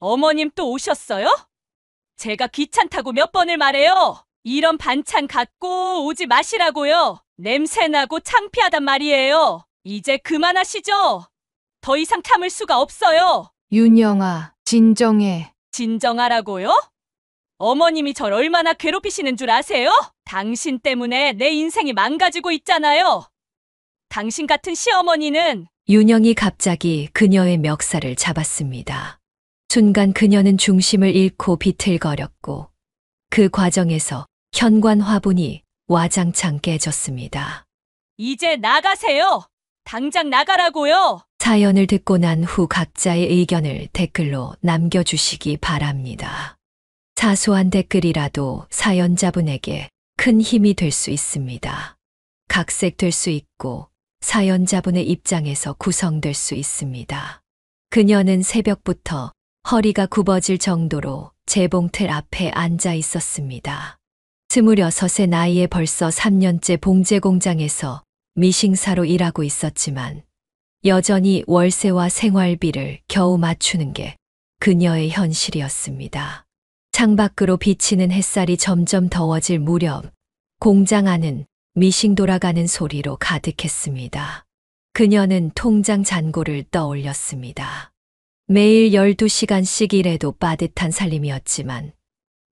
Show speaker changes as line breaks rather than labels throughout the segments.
어머님 또 오셨어요? 제가 귀찮다고 몇 번을 말해요. 이런 반찬 갖고 오지 마시라고요. 냄새나고 창피하단 말이에요. 이제 그만하시죠. 더 이상 참을 수가 없어요.
윤영아, 진정해.
진정하라고요? 어머님이 절 얼마나 괴롭히시는 줄 아세요? 당신 때문에 내 인생이 망가지고 있잖아요. 당신 같은 시어머니는
윤영이 갑자기 그녀의 멱살을 잡았습니다. 순간 그녀는 중심을 잃고 비틀거렸고 그 과정에서 현관 화분이 와장창 깨졌습니다.
이제 나가세요. 당장 나가라고요.
사연을 듣고 난 후 각자의 의견을 댓글로 남겨주시기 바랍니다. 사소한 댓글이라도 사연자분에게 큰 힘이 될 수 있습니다. 각색될 수 있고 사연자분의 입장에서 구성될 수 있습니다. 그녀는 새벽부터 허리가 굽어질 정도로 재봉틀 앞에 앉아 있었습니다. 26의 나이에 벌써 3년째 봉제 공장에서 미싱사로 일하고 있었지만 여전히 월세와 생활비를 겨우 맞추는 게 그녀의 현실이었습니다. 창밖으로 비치는 햇살이 점점 더워질 무렵 공장 안은 미싱 돌아가는 소리로 가득했습니다. 그녀는 통장 잔고를 떠올렸습니다. 매일 12시간씩 일해도 빠듯한 살림이었지만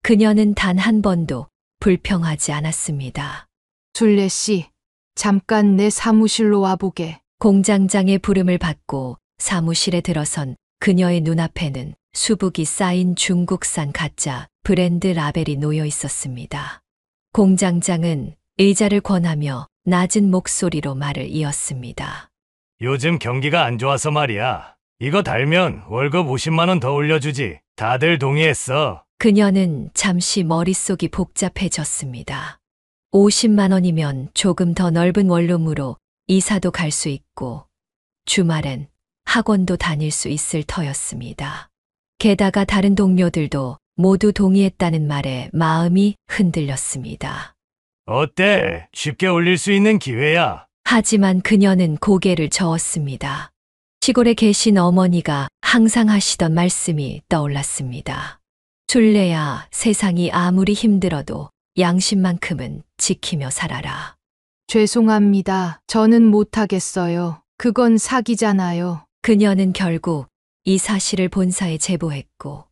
그녀는 단 한 번도 불평하지 않았습니다.
술래 씨, 잠깐 내 사무실로 와보게.
공장장의 부름을 받고 사무실에 들어선 그녀의 눈앞에는 수북이 쌓인 중국산 가짜 브랜드 라벨이 놓여 있었습니다. 공장장은 의자를 권하며 낮은 목소리로 말을 이었습니다.
요즘 경기가 안 좋아서 말이야. 이거 달면 월급 50만 원 더 올려주지. 다들 동의했어.
그녀는 잠시 머릿속이 복잡해졌습니다. 50만 원이면 조금 더 넓은 원룸으로 이사도 갈 수 있고 주말엔 학원도 다닐 수 있을 터였습니다. 게다가 다른 동료들도 모두 동의했다는 말에 마음이 흔들렸습니다.
어때? 쉽게 올릴 수 있는 기회야.
하지만 그녀는 고개를 저었습니다. 시골에 계신 어머니가 항상 하시던 말씀이 떠올랐습니다. 술래야, 세상이 아무리 힘들어도 양심만큼은 지키며 살아라.
죄송합니다. 저는 못하겠어요. 그건 사기잖아요.
그녀는 결국 이 사실을 본사에 제보했고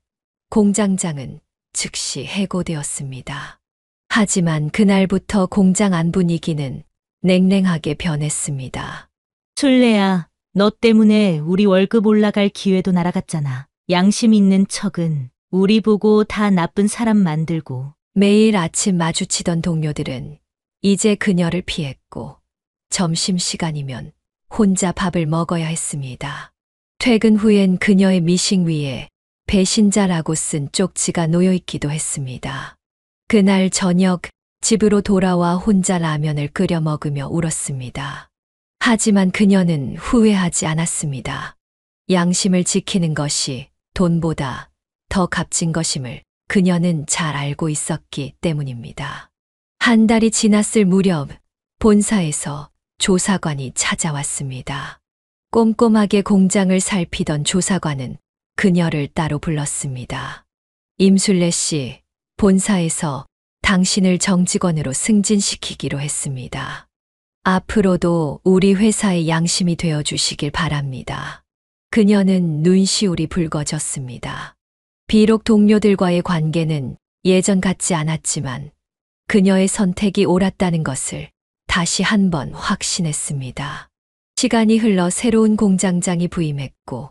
공장장은 즉시 해고되었습니다. 하지만 그날부터 공장 안 분위기는 냉랭하게 변했습니다.
술래야, 너 때문에 우리 월급 올라갈 기회도 날아갔잖아. 양심 있는 척은 우리 보고 다 나쁜 사람 만들고.
매일 아침 마주치던 동료들은 이제 그녀를 피했고 점심시간이면 혼자 밥을 먹어야 했습니다. 퇴근 후엔 그녀의 미싱 위에 배신자라고 쓴 쪽지가 놓여있기도 했습니다. 그날 저녁 집으로 돌아와 혼자 라면을 끓여 먹으며 울었습니다. 하지만 그녀는 후회하지 않았습니다. 양심을 지키는 것이 돈보다 더 값진 것임을 그녀는 잘 알고 있었기 때문입니다. 한 달이 지났을 무렵 본사에서 조사관이 찾아왔습니다. 꼼꼼하게 공장을 살피던 조사관은 그녀를 따로 불렀습니다. 임술래 씨, 본사에서 당신을 정직원으로 승진시키기로 했습니다. 앞으로도 우리 회사의 양심이 되어 주시길 바랍니다. 그녀는 눈시울이 붉어졌습니다. 비록 동료들과의 관계는 예전 같지 않았지만 그녀의 선택이 옳았다는 것을 다시 한번 확신했습니다. 시간이 흘러 새로운 공장장이 부임했고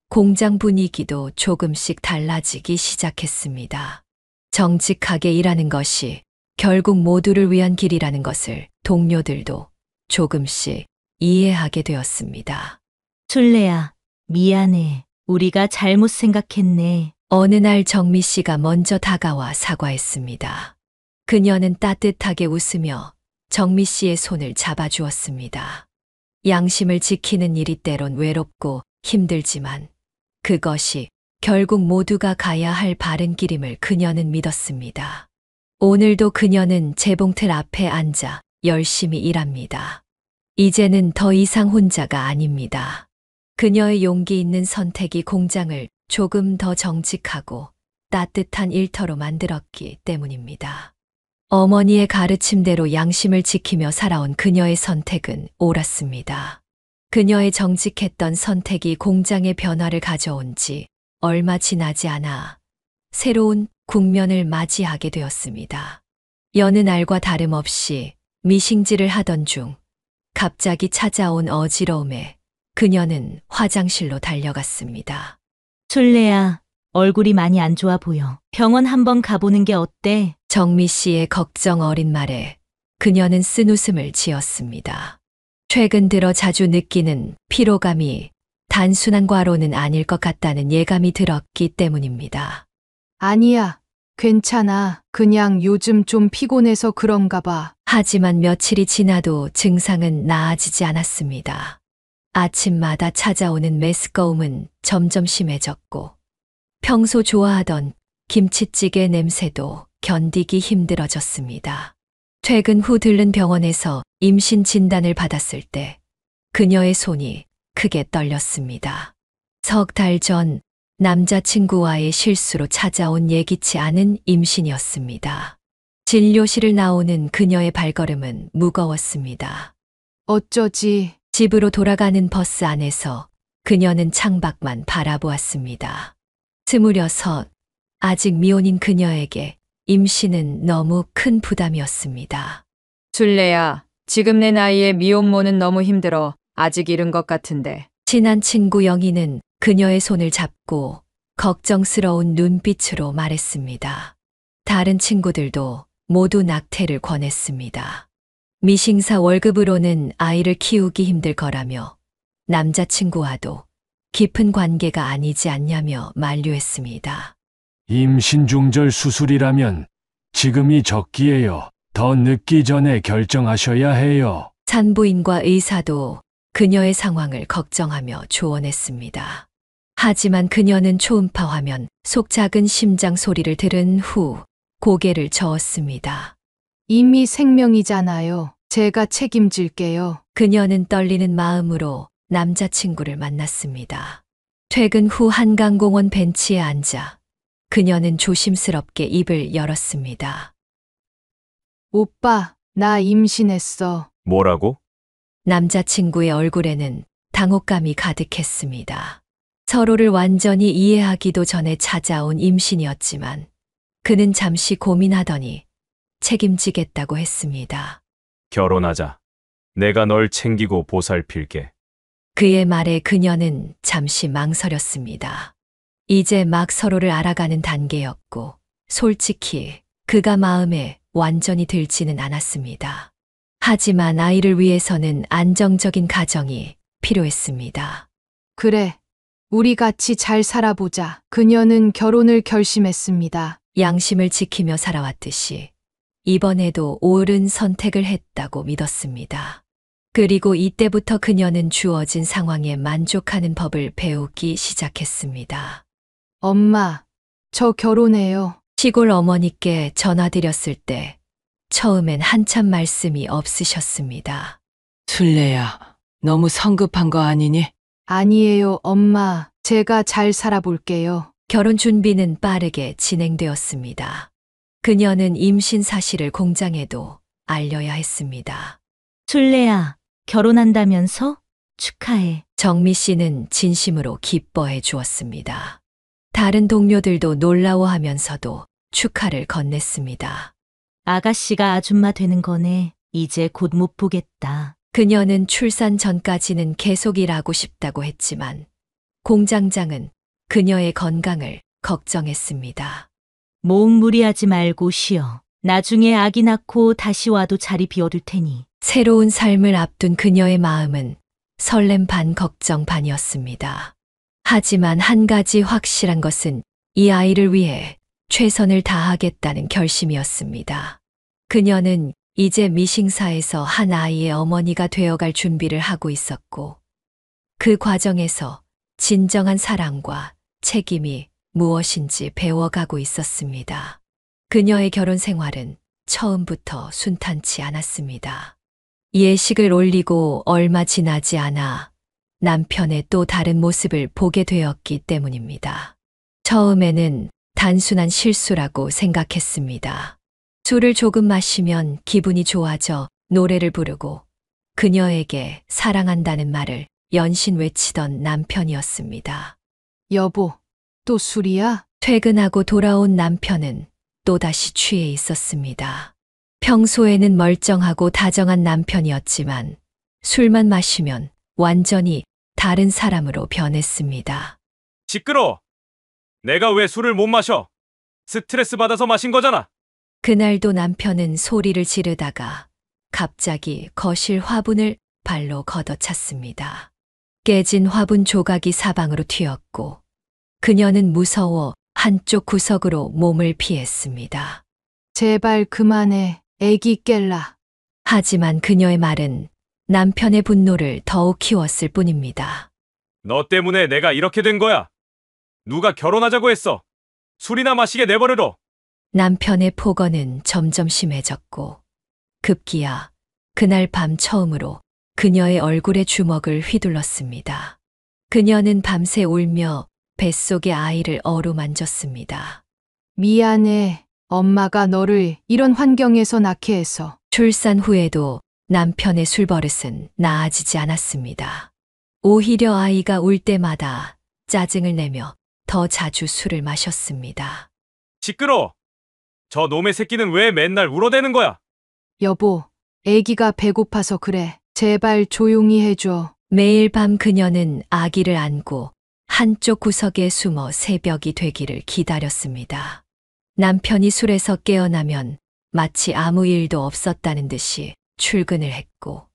공장 분위기도 조금씩 달라지기 시작했습니다. 정직하게 일하는 것이 결국 모두를 위한 길이라는 것을 동료들도 조금씩 이해하게 되었습니다.
술래야, 미안해. 우리가 잘못 생각했네.
어느 날 정미 씨가 먼저 다가와 사과했습니다. 그녀는 따뜻하게 웃으며 정미 씨의 손을 잡아주었습니다. 양심을 지키는 일이 때론 외롭고 힘들지만 그것이 결국 모두가 가야 할 바른 길임을 그녀는 믿었습니다. 오늘도 그녀는 재봉틀 앞에 앉아 열심히 일합니다. 이제는 더 이상 혼자가 아닙니다. 그녀의 용기 있는 선택이 공장을 조금 더 정직하고 따뜻한 일터로 만들었기 때문입니다. 어머니의 가르침대로 양심을 지키며 살아온 그녀의 선택은 옳았습니다. 그녀의 정직했던 선택이 공장의 변화를 가져온 지 얼마 지나지 않아 새로운 국면을 맞이하게 되었습니다. 여느 날과 다름없이 미싱질을 하던 중 갑자기 찾아온 어지러움에 그녀는 화장실로 달려갔습니다.
술래야, 얼굴이 많이 안 좋아 보여. 병원 한번 가보는 게 어때?
정미 씨의 걱정 어린 말에 그녀는 쓴웃음을 지었습니다. 최근 들어 자주 느끼는 피로감이 단순한 과로는 아닐 것 같다는 예감이 들었기 때문입니다.
아니야. 괜찮아. 그냥 요즘 좀 피곤해서 그런가 봐.
하지만 며칠이 지나도 증상은 나아지지 않았습니다. 아침마다 찾아오는 메스꺼움은 점점 심해졌고 평소 좋아하던 김치찌개 냄새도 견디기 힘들어졌습니다. 퇴근 후 들른 병원에서 임신 진단을 받았을 때 그녀의 손이 크게 떨렸습니다. 석 달 전 남자친구와의 실수로 찾아온 예기치 않은 임신이었습니다. 진료실을 나오는 그녀의 발걸음은 무거웠습니다.
어쩌지?
집으로 돌아가는 버스 안에서 그녀는 창밖만 바라보았습니다. 26, 아직 미혼인 그녀에게 임신은 너무 큰 부담이었습니다.
술래야, 지금 내 나이에 미혼모는 너무 힘들어. 아직 이른 것 같은데.
친한 친구 영희는 그녀의 손을 잡고 걱정스러운 눈빛으로 말했습니다. 다른 친구들도 모두 낙태를 권했습니다. 미싱사 월급으로는 아이를 키우기 힘들 거라며 남자친구와도 깊은 관계가 아니지 않냐며 만류했습니다.
임신 중절 수술이라면 지금이 적기예요. 더 늦기 전에 결정하셔야 해요.
산부인과 의사도 그녀의 상황을 걱정하며 조언했습니다. 하지만 그녀는 초음파 화면 속 작은 심장 소리를 들은 후 고개를 저었습니다.
이미 생명이잖아요. 제가 책임질게요.
그녀는 떨리는 마음으로 남자친구를 만났습니다. 퇴근 후 한강공원 벤치에 앉아 그녀는 조심스럽게 입을 열었습니다.
오빠, 나 임신했어.
뭐라고?
남자친구의 얼굴에는 당혹감이 가득했습니다. 서로를 완전히 이해하기도 전에 찾아온 임신이었지만 그는 잠시 고민하더니 책임지겠다고 했습니다.
결혼하자. 내가 널 챙기고 보살필게.
그의 말에 그녀는 잠시 망설였습니다. 이제 막 서로를 알아가는 단계였고 솔직히 그가 마음에 완전히 들지는 않았습니다. 하지만 아이를 위해서는 안정적인 가정이 필요했습니다.
그래. 우리 같이 잘 살아보자. 그녀는 결혼을 결심했습니다.
양심을 지키며 살아왔듯이 이번에도 옳은 선택을 했다고 믿었습니다. 그리고 이때부터 그녀는 주어진 상황에 만족하는 법을 배우기 시작했습니다.
엄마, 저 결혼해요.
시골 어머니께 전화드렸을 때 처음엔 한참 말씀이 없으셨습니다.
술래야, 너무 성급한 거 아니니?
아니에요, 엄마. 제가 잘 살아볼게요.
결혼 준비는 빠르게 진행되었습니다. 그녀는 임신 사실을 공장에도 알려야 했습니다.
술래야, 결혼한다면서? 축하해.
정미 씨는 진심으로 기뻐해 주었습니다. 다른 동료들도 놀라워하면서도 축하를 건넸습니다.
아가씨가 아줌마 되는 거네. 이제 곧 못 보겠다.
그녀는 출산 전까지는 계속 일하고 싶다고 했지만 공장장은 그녀의 건강을 걱정했습니다.
모험 무리하지 말고 쉬어. 나중에 아기 낳고 다시 와도 자리 비워둘 테니.
새로운 삶을 앞둔 그녀의 마음은 설렘 반 걱정 반이었습니다. 하지만 한 가지 확실한 것은 이 아이를 위해 최선을 다하겠다는 결심이었습니다. 그녀는 이제 미싱사에서 한 아이의 어머니가 되어갈 준비를 하고 있었고 그 과정에서 진정한 사랑과 책임이 무엇인지 배워가고 있었습니다. 그녀의 결혼 생활은 처음부터 순탄치 않았습니다. 예식을 올리고 얼마 지나지 않아 남편의 또 다른 모습을 보게 되었기 때문입니다. 처음에는 단순한 실수라고 생각했습니다. 술을 조금 마시면 기분이 좋아져 노래를 부르고 그녀에게 사랑한다는 말을 연신 외치던 남편이었습니다.
여보, 또 술이야?
퇴근하고 돌아온 남편은 또다시 취해 있었습니다. 평소에는 멀쩡하고 다정한 남편이었지만 술만 마시면 완전히 다른 사람으로 변했습니다.
시끄러! 내가 왜 술을 못 마셔? 스트레스 받아서 마신 거잖아.
그날도 남편은 소리를 지르다가 갑자기 거실 화분을 발로 걷어찼습니다. 깨진 화분 조각이 사방으로 튀었고 그녀는 무서워 한쪽 구석으로 몸을 피했습니다.
제발 그만해. 애기 깰라.
하지만 그녀의 말은 남편의 분노를 더욱 키웠을 뿐입니다.
너 때문에 내가 이렇게 된 거야. 누가 결혼하자고 했어. 술이나 마시게 내버려둬.
남편의 폭언은 점점 심해졌고 급기야 그날 밤 처음으로 그녀의 얼굴에 주먹을 휘둘렀습니다. 그녀는 밤새 울며 뱃속의 아이를 어루만졌습니다.
미안해. 엄마가 너를 이런 환경에서 낳게 해서.
출산 후에도 남편의 술버릇은 나아지지 않았습니다. 오히려 아이가 울 때마다 짜증을 내며 더 자주 술을 마셨습니다.
시끄러! 저 놈의 새끼는 왜 맨날 울어대는 거야?
여보, 애기가 배고파서 그래. 제발 조용히 해줘.
매일 밤 그녀는 아기를 안고 한쪽 구석에 숨어 새벽이 되기를 기다렸습니다. 남편이 술에서 깨어나면 마치 아무 일도 없었다는 듯이 출근을 했고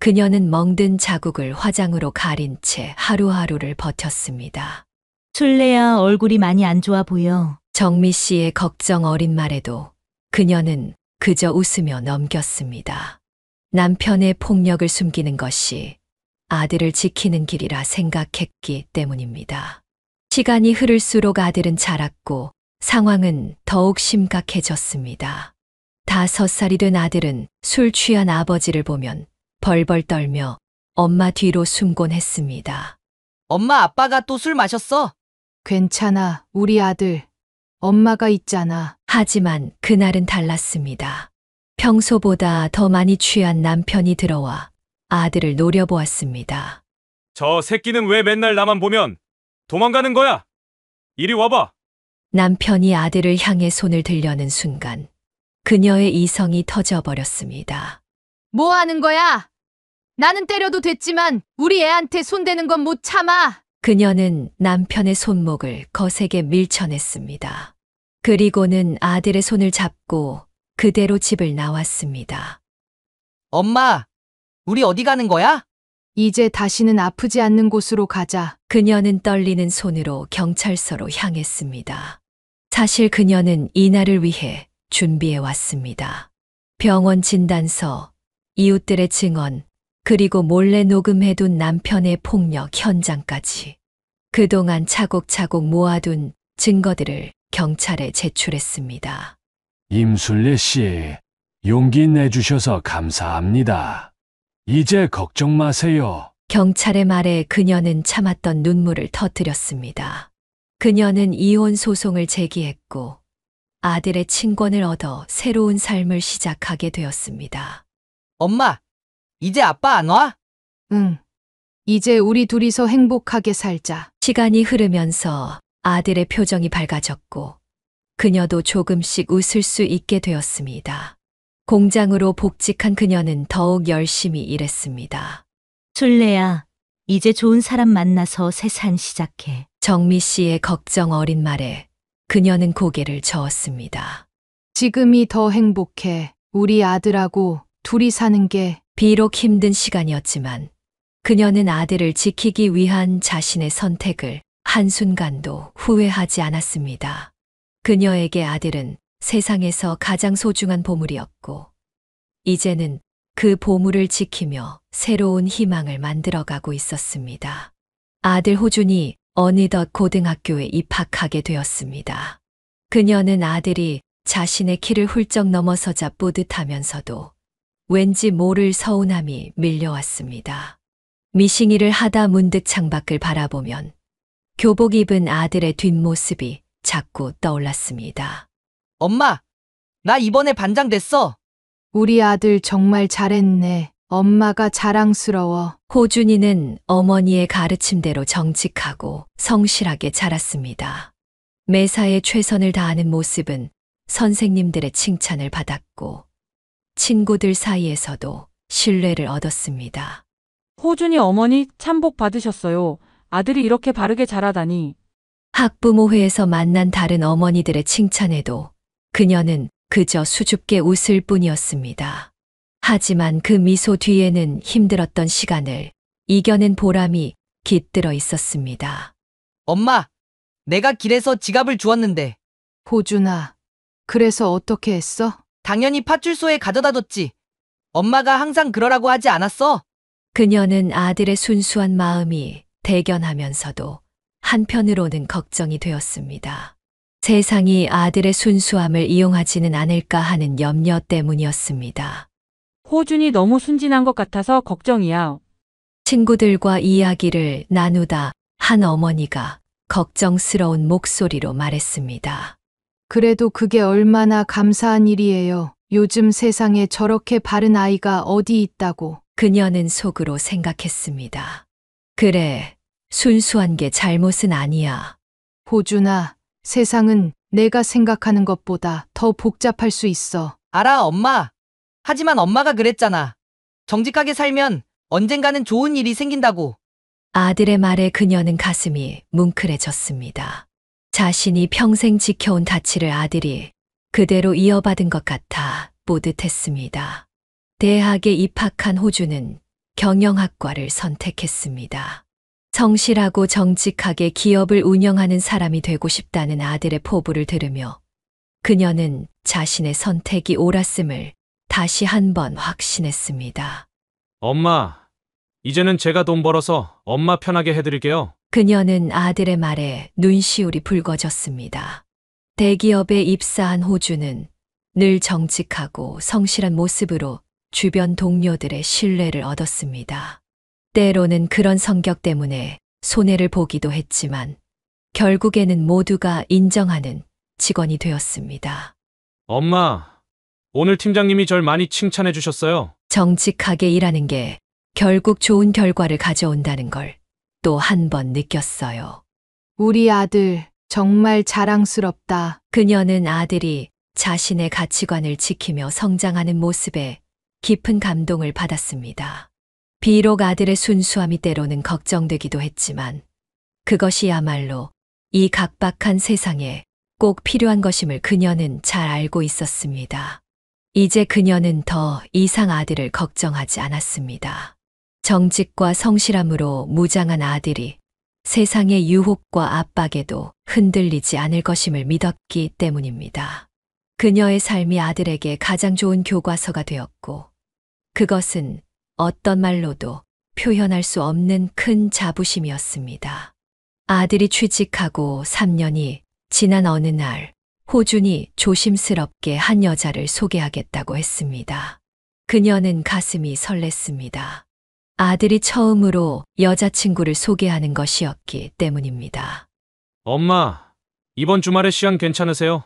그녀는 멍든 자국을 화장으로 가린 채 하루하루를 버텼습니다.
술래야, 얼굴이 많이 안 좋아 보여.
정미 씨의 걱정 어린 말에도 그녀는 그저 웃으며 넘겼습니다. 남편의 폭력을 숨기는 것이 아들을 지키는 길이라 생각했기 때문입니다. 시간이 흐를수록 아들은 자랐고 상황은 더욱 심각해졌습니다. 5살이 된 아들은 술 취한 아버지를 보면 벌벌 떨며 엄마 뒤로 숨곤 했습니다.
엄마, 아빠가 또 술 마셨어.
괜찮아. 우리 아들. 엄마가 있잖아.
하지만 그날은 달랐습니다. 평소보다 더 많이 취한 남편이 들어와 아들을 노려보았습니다.
저 새끼는 왜 맨날 나만 보면 도망가는 거야? 이리 와봐.
남편이 아들을 향해 손을 들려는 순간 그녀의 이성이 터져버렸습니다.
뭐 하는 거야? 나는 때려도 됐지만 우리 애한테 손대는 건 못 참아.
그녀는 남편의 손목을 거세게 밀쳐냈습니다. 그리고는 아들의 손을 잡고 그대로 집을 나왔습니다.
엄마, 우리 어디 가는 거야?
이제 다시는 아프지 않는 곳으로 가자.
그녀는 떨리는 손으로 경찰서로 향했습니다. 사실 그녀는 이날을 위해 준비해 왔습니다. 병원 진단서, 이웃들의 증언, 그리고 몰래 녹음해둔 남편의 폭력 현장까지. 그동안 차곡차곡 모아둔 증거들을 경찰에 제출했습니다.
임순례 씨, 용기 내주셔서 감사합니다. 이제 걱정 마세요.
경찰의 말에 그녀는 참았던 눈물을 터뜨렸습니다. 그녀는 이혼 소송을 제기했고 아들의 친권을 얻어 새로운 삶을 시작하게 되었습니다.
엄마, 이제 아빠 안 와?
응. 이제 우리 둘이서 행복하게 살자.
시간이 흐르면서 아들의 표정이 밝아졌고 그녀도 조금씩 웃을 수 있게 되었습니다. 공장으로 복직한 그녀는 더욱 열심히 일했습니다.
술래야, 이제 좋은 사람 만나서 새 산 시작해.
정미 씨의 걱정 어린 말에 그녀는 고개를 저었습니다.
지금이 더 행복해. 우리 아들하고 둘이 사는 게.
비록 힘든 시간이었지만 그녀는 아들을 지키기 위한 자신의 선택을 한순간도 후회하지 않았습니다. 그녀에게 아들은 세상에서 가장 소중한 보물이었고 이제는 그 보물을 지키며 새로운 희망을 만들어가고 있었습니다. 아들 호준이 어느덧 고등학교에 입학하게 되었습니다. 그녀는 아들이 자신의 키를 훌쩍 넘어서자 뿌듯하면서도 왠지 모를 서운함이 밀려왔습니다. 미싱이를 하다 문득 창밖을 바라보면 교복 입은 아들의 뒷모습이 자꾸 떠올랐습니다.
엄마, 나 이번에 반장 됐어.
우리 아들 정말 잘했네. 엄마가 자랑스러워.
호준이는 어머니의 가르침대로 정직하고 성실하게 자랐습니다. 매사에 최선을 다하는 모습은 선생님들의 칭찬을 받았고 친구들 사이에서도 신뢰를 얻었습니다.
호준이 어머니 참 복 받으셨어요. 아들이 이렇게 바르게 자라다니.
학부모회에서 만난 다른 어머니들의 칭찬에도 그녀는 그저 수줍게 웃을 뿐이었습니다. 하지만 그 미소 뒤에는 힘들었던 시간을 이겨낸 보람이 깃들어 있었습니다.
엄마, 내가 길에서 지갑을 주웠는데
호준아, 그래서 어떻게 했어?
당연히 파출소에 가져다 뒀지. 엄마가 항상 그러라고 하지 않았어?
그녀는 아들의 순수한 마음이 대견하면서도 한편으로는 걱정이 되었습니다. 세상이 아들의 순수함을 이용하지는 않을까 하는 염려 때문이었습니다.
호준이 너무 순진한 것 같아서 걱정이야.
친구들과 이야기를 나누다 한 어머니가 걱정스러운 목소리로 말했습니다.
그래도 그게 얼마나 감사한 일이에요. 요즘 세상에 저렇게 바른 아이가 어디 있다고.
그녀는 속으로 생각했습니다. 그래, 순수한 게 잘못은 아니야.
호준아, 세상은 내가 생각하는 것보다 더 복잡할 수 있어.
알아, 엄마. 하지만 엄마가 그랬잖아. 정직하게 살면 언젠가는 좋은 일이 생긴다고.
아들의 말에 그녀는 가슴이 뭉클해졌습니다. 자신이 평생 지켜온 가치를 아들이 그대로 이어받은 것 같아 뿌듯했습니다. 대학에 입학한 호주는 경영학과를 선택했습니다. 성실하고 정직하게 기업을 운영하는 사람이 되고 싶다는 아들의 포부를 들으며 그녀는 자신의 선택이 옳았음을 다시 한번 확신했습니다.
엄마, 이제는 제가 돈 벌어서 엄마 편하게 해드릴게요.
그녀는 아들의 말에 눈시울이 붉어졌습니다. 대기업에 입사한 호주는 늘 정직하고 성실한 모습으로 주변 동료들의 신뢰를 얻었습니다. 때로는 그런 성격 때문에 손해를 보기도 했지만 결국에는 모두가 인정하는 직원이 되었습니다.
엄마, 오늘 팀장님이 절 많이 칭찬해 주셨어요.
정직하게 일하는 게 결국 좋은 결과를 가져온다는 걸 또 한 번 느꼈어요.
우리 아들 정말 자랑스럽다.
그녀는 아들이 자신의 가치관을 지키며 성장하는 모습에 깊은 감동을 받았습니다. 비록 아들의 순수함이 때로는 걱정되기도 했지만 그것이야말로 이 각박한 세상에 꼭 필요한 것임을 그녀는 잘 알고 있었습니다. 이제 그녀는 더 이상 아들을 걱정하지 않았습니다. 정직과 성실함으로 무장한 아들이 세상의 유혹과 압박에도 흔들리지 않을 것임을 믿었기 때문입니다. 그녀의 삶이 아들에게 가장 좋은 교과서가 되었고 그것은 어떤 말로도 표현할 수 없는 큰 자부심이었습니다. 아들이 취직하고 3년이 지난 어느 날 호준이 조심스럽게 한 여자를 소개하겠다고 했습니다. 그녀는 가슴이 설렜습니다. 아들이 처음으로 여자친구를 소개하는 것이었기 때문입니다.
엄마, 이번 주말에 시간 괜찮으세요?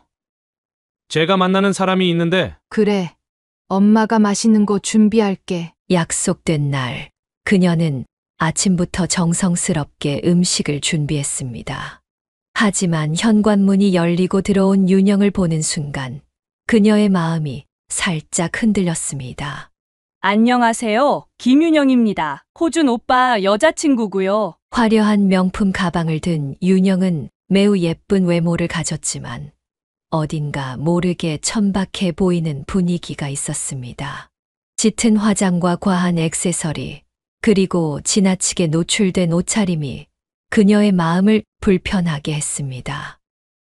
제가 만나는 사람이 있는데.
그래. 엄마가 맛있는 거 준비할게.
약속된 날, 그녀는 아침부터 정성스럽게 음식을 준비했습니다. 하지만 현관문이 열리고 들어온 윤영을 보는 순간 그녀의 마음이 살짝 흔들렸습니다.
안녕하세요. 김윤영입니다. 호준 오빠 여자친구고요.
화려한 명품 가방을 든 윤영은 매우 예쁜 외모를 가졌지만 어딘가 모르게 천박해 보이는 분위기가 있었습니다. 짙은 화장과 과한 액세서리, 그리고 지나치게 노출된 옷차림이 그녀의 마음을 불편하게 했습니다.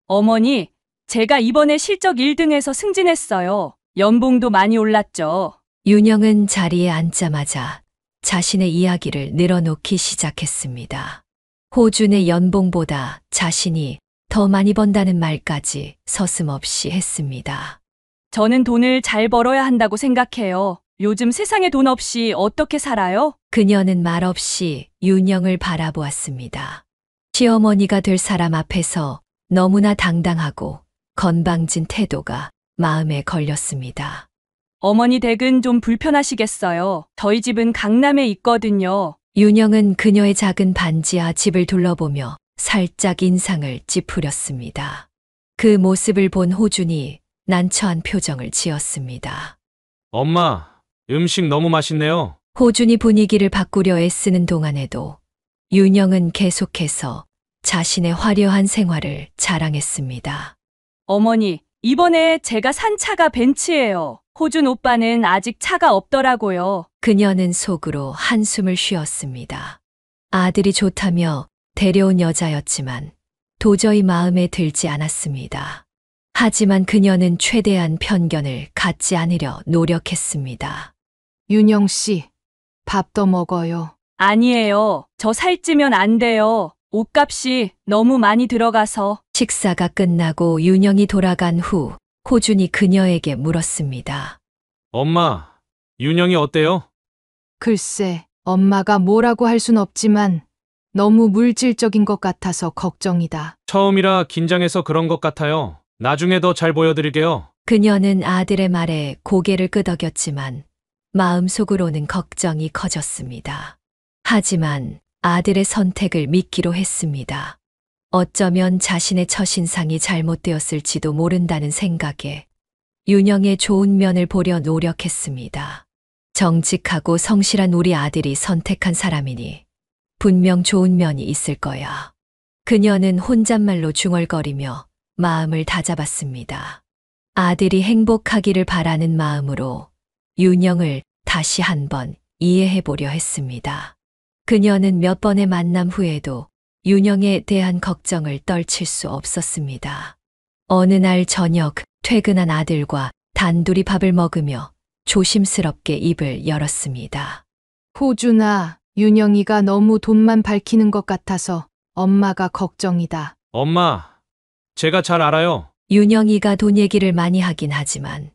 어머니, 제가 이번에 실적 1등에서 승진했어요. 연봉도 많이 올랐죠.
윤영은 자리에 앉자마자 자신의 이야기를 늘어놓기 시작했습니다. 호준의 연봉보다 자신이 더 많이 번다는 말까지 서슴없이 했습니다.
저는 돈을 잘 벌어야 한다고 생각해요. 요즘 세상에 돈 없이 어떻게 살아요?
그녀는 말없이 윤영을 바라보았습니다. 시어머니가 될 사람 앞에서 너무나 당당하고 건방진 태도가 마음에 걸렸습니다.
어머니 댁은 좀 불편하시겠어요. 저희 집은 강남에 있거든요.
윤영은 그녀의 작은 반지하 집을 둘러보며 살짝 인상을 찌푸렸습니다. 그 모습을 본 호준이 난처한 표정을 지었습니다.
엄마, 음식 너무 맛있네요.
호준이 분위기를 바꾸려 애쓰는 동안에도 윤영은 계속해서 자신의 화려한 생활을 자랑했습니다.
어머니, 이번에 제가 산 차가 벤츠예요. 호준 오빠는 아직 차가 없더라고요.
그녀는 속으로 한숨을 쉬었습니다. 아들이 좋다며 데려온 여자였지만 도저히 마음에 들지 않았습니다. 하지만 그녀는 최대한 편견을 갖지 않으려 노력했습니다.
윤영 씨, 밥 더 먹어요.
아니에요. 저 살찌면 안 돼요. 옷값이 너무 많이 들어가서.
식사가 끝나고 윤영이 돌아간 후 호준이 그녀에게 물었습니다.
엄마, 윤영이 어때요?
글쎄, 엄마가 뭐라고 할 순 없지만 너무 물질적인 것 같아서 걱정이다.
처음이라 긴장해서 그런 것 같아요. 나중에 더 잘 보여드릴게요.
그녀는 아들의 말에 고개를 끄덕였지만 마음속으로는 걱정이 커졌습니다. 하지만 아들의 선택을 믿기로 했습니다. 어쩌면 자신의 첫인상이 잘못되었을지도 모른다는 생각에 윤영의 좋은 면을 보려 노력했습니다. 정직하고 성실한 우리 아들이 선택한 사람이니 분명 좋은 면이 있을 거야. 그녀는 혼잣말로 중얼거리며 마음을 다잡았습니다. 아들이 행복하기를 바라는 마음으로 윤영을 다시 한번 이해해보려 했습니다. 그녀는 몇 번의 만남 후에도 윤영에 대한 걱정을 떨칠 수 없었습니다. 어느 날 저녁 퇴근한 아들과 단둘이 밥을 먹으며 조심스럽게 입을 열었습니다.
호준아, 윤영이가 너무 돈만 밝히는 것 같아서 엄마가 걱정이다.
엄마, 제가 잘 알아요.
윤영이가 돈 얘기를 많이 하긴 하지만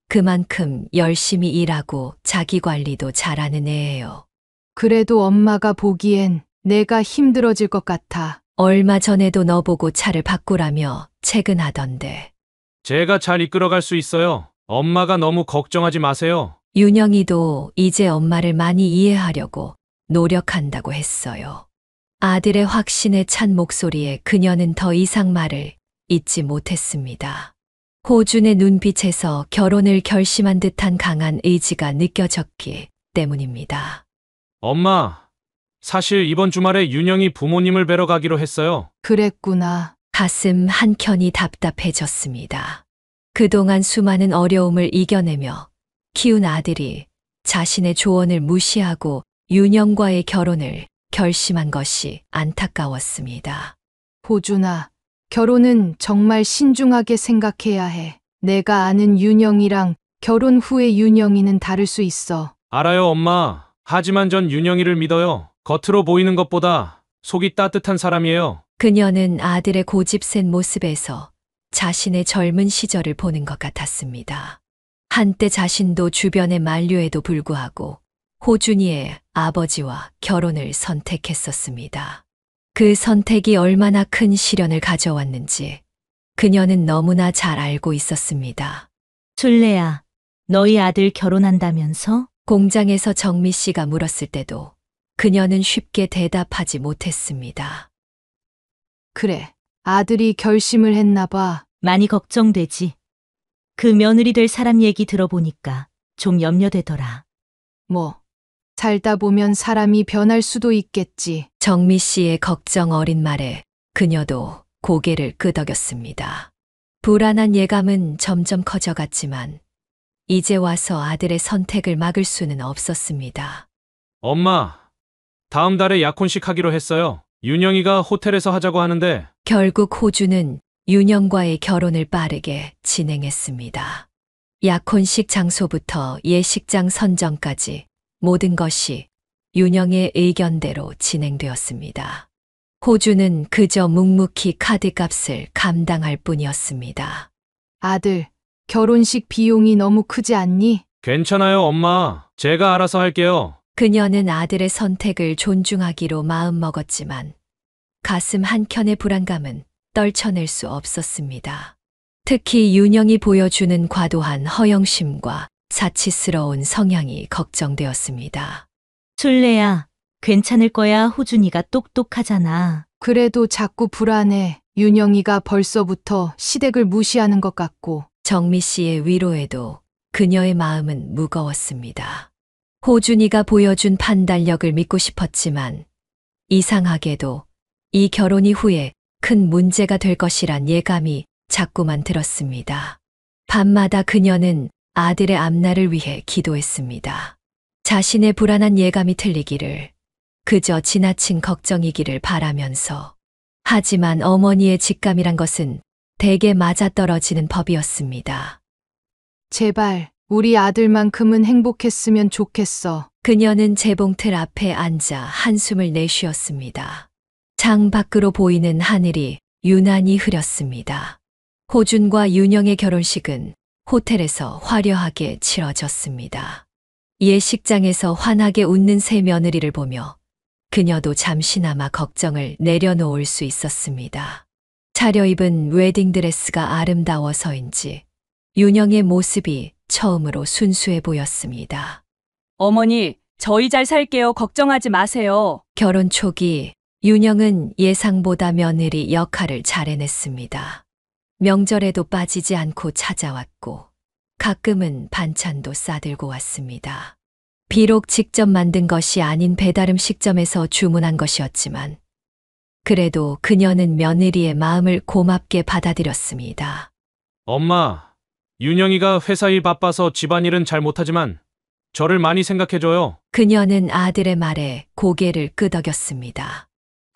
그만큼 열심히 일하고 자기 관리도 잘하는 애예요.
그래도 엄마가 보기엔 내가 힘들어질 것 같아.
얼마 전에도 너보고 차를 바꾸라며 채근하던데.
제가 잘 이끌어갈 수 있어요. 엄마가 너무 걱정하지 마세요.
윤영이도 이제 엄마를 많이 이해하려고 노력한다고 했어요. 아들의 확신에 찬 목소리에 그녀는 더 이상 말을 잇지 못했습니다. 호준의 눈빛에서 결혼을 결심한 듯한 강한 의지가 느껴졌기 때문입니다.
엄마, 사실 이번 주말에 윤영이 부모님을 뵈러 가기로 했어요.
그랬구나.
가슴 한켠이 답답해졌습니다. 그동안 수많은 어려움을 이겨내며 키운 아들이 자신의 조언을 무시하고 윤영과의 결혼을 결심한 것이 안타까웠습니다.
호준아, 결혼은 정말 신중하게 생각해야 해. 내가 아는 윤영이랑 결혼 후의 윤영이는 다를 수 있어.
알아요, 엄마. 하지만 전 윤영이를 믿어요. 겉으로 보이는 것보다 속이 따뜻한 사람이에요.
그녀는 아들의 고집센 모습에서 자신의 젊은 시절을 보는 것 같았습니다. 한때 자신도 주변의 만류에도 불구하고 호준이의 아버지와 결혼을 선택했었습니다. 그 선택이 얼마나 큰 시련을 가져왔는지 그녀는 너무나 잘 알고 있었습니다.
술래야, 너희 아들 결혼한다면서?
공장에서 정미 씨가 물었을 때도 그녀는 쉽게 대답하지 못했습니다.
그래, 아들이 결심을 했나 봐.
많이 걱정되지. 그 며느리 될 사람 얘기 들어보니까 좀 염려되더라.
뭐, 살다 보면 사람이 변할 수도 있겠지.
정미 씨의 걱정 어린 말에 그녀도 고개를 끄덕였습니다. 불안한 예감은 점점 커져갔지만 이제 와서 아들의 선택을 막을 수는 없었습니다.
엄마, 다음 달에 약혼식 하기로 했어요. 윤영이가 호텔에서 하자고 하는데.
결국 호주는 윤영과의 결혼을 빠르게 진행했습니다. 약혼식 장소부터 예식장 선정까지 모든 것이 윤영의 의견대로 진행되었습니다. 호주는 그저 묵묵히 카드값을 감당할 뿐이었습니다.
아들, 결혼식 비용이 너무 크지 않니?
괜찮아요, 엄마. 제가 알아서 할게요.
그녀는 아들의 선택을 존중하기로 마음먹었지만 가슴 한켠의 불안감은 떨쳐낼 수 없었습니다. 특히 윤영이 보여주는 과도한 허영심과 사치스러운 성향이 걱정되었습니다.
술래야, 괜찮을 거야. 호준이가 똑똑하잖아.
그래도 자꾸 불안해. 윤영이가 벌써부터 시댁을 무시하는 것 같고.
정미 씨의 위로에도 그녀의 마음은 무거웠습니다. 호준이가 보여준 판단력을 믿고 싶었지만 이상하게도 이 결혼 이후에 큰 문제가 될 것이란 예감이 자꾸만 들었습니다. 밤마다 그녀는 아들의 앞날을 위해 기도했습니다. 자신의 불안한 예감이 틀리기를, 그저 지나친 걱정이기를 바라면서. 하지만 어머니의 직감이란 것은 대개 맞아떨어지는 법이었습니다.
제발 우리 아들만큼은 행복했으면 좋겠어.
그녀는 재봉틀 앞에 앉아 한숨을 내쉬었습니다. 장 밖으로 보이는 하늘이 유난히 흐렸습니다. 호준과 윤영의 결혼식은 호텔에서 화려하게 치러졌습니다. 예식장에서 환하게 웃는 새 며느리를 보며 그녀도 잠시나마 걱정을 내려놓을 수 있었습니다. 차려입은 웨딩드레스가 아름다워서인지 윤영의 모습이 처음으로 순수해 보였습니다.
어머니, 저희 잘 살게요. 걱정하지 마세요.
결혼 초기 윤영은 예상보다 며느리 역할을 잘 해냈습니다. 명절에도 빠지지 않고 찾아왔고 가끔은 반찬도 싸들고 왔습니다. 비록 직접 만든 것이 아닌 배달 음식점에서 주문한 것이었지만 그래도 그녀는 며느리의 마음을 고맙게 받아들였습니다.
엄마, 윤영이가 회사 일 바빠서 집안일은 잘 못하지만 저를 많이 생각해줘요.
그녀는 아들의 말에 고개를 끄덕였습니다.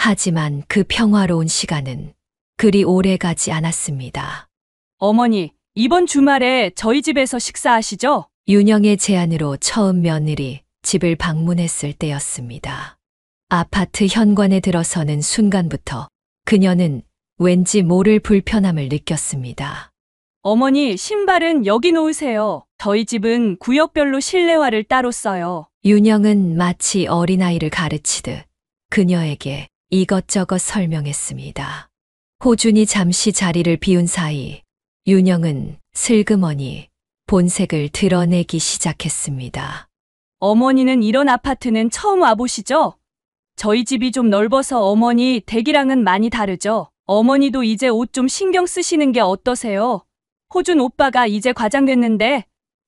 하지만 그 평화로운 시간은 그리 오래 가지 않았습니다.
어머니, 이번 주말에 저희 집에서 식사하시죠?
윤영의 제안으로 처음 며느리 집을 방문했을 때였습니다. 아파트 현관에 들어서는 순간부터 그녀는 왠지 모를 불편함을 느꼈습니다.
어머니, 신발은 여기 놓으세요. 저희 집은 구역별로 실내화를 따로 써요.
윤영은 마치 어린아이를 가르치듯 그녀에게 이것저것 설명했습니다. 호준이 잠시 자리를 비운 사이 윤영은 슬그머니 본색을 드러내기 시작했습니다.
어머니는 이런 아파트는 처음 와보시죠? 저희 집이 좀 넓어서 어머니 댁이랑은 많이 다르죠? 어머니도 이제 옷 좀 신경 쓰시는 게 어떠세요? 호준 오빠가 이제 과장 됐는데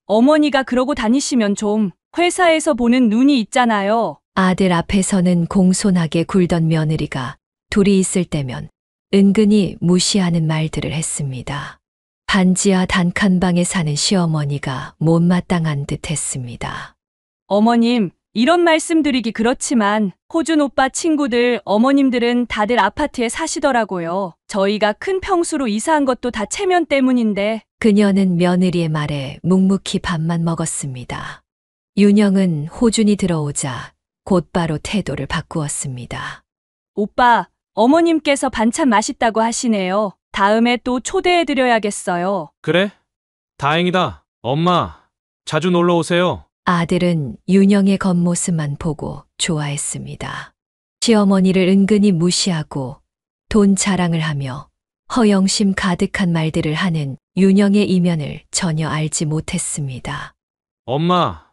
어머니가 그러고 다니시면 좀 회사에서 보는 눈이 있잖아요.
아들 앞에서는 공손하게 굴던 며느리가 둘이 있을 때면 은근히 무시하는 말들을 했습니다. 반지하 단칸방에 사는 시어머니가 못마땅한 듯 했습니다.
어머님, 이런 말씀 드리기 그렇지만 호준 오빠 친구들 어머님들은 다들 아파트에 사시더라고요. 저희가 큰 평수로 이사한 것도 다 체면 때문인데.
그녀는 며느리의 말에 묵묵히 밥만 먹었습니다. 윤영은 호준이 들어오자 곧바로 태도를 바꾸었습니다.
오빠, 어머님께서 반찬 맛있다고 하시네요. 다음에 또 초대해드려야겠어요.
그래? 다행이다. 엄마, 자주 놀러 오세요.
아들은 윤영의 겉모습만 보고 좋아했습니다. 시어머니를 은근히 무시하고 돈 자랑을 하며 허영심 가득한 말들을 하는 윤영의 이면을 전혀 알지 못했습니다.
엄마,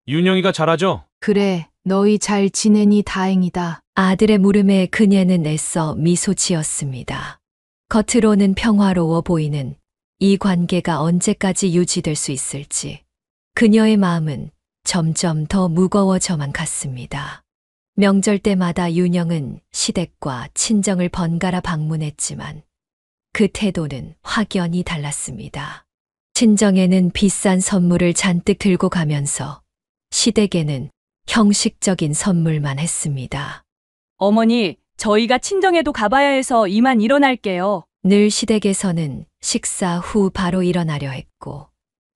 윤영이가 잘하죠?
그래, 너희 잘 지내니 다행이다.
아들의 물음에 그녀는 애써 미소 지었습니다. 겉으로는 평화로워 보이는 이 관계가 언제까지 유지될 수 있을지 그녀의 마음은 점점 더 무거워져만 갔습니다. 명절 때마다 윤영은 시댁과 친정을 번갈아 방문했지만 그 태도는 확연히 달랐습니다. 친정에는 비싼 선물을 잔뜩 들고 가면서 시댁에는 형식적인 선물만 했습니다.
어머니, 저희가 친정에도 가봐야 해서 이만 일어날게요.
늘 시댁에서는 식사 후 바로 일어나려 했고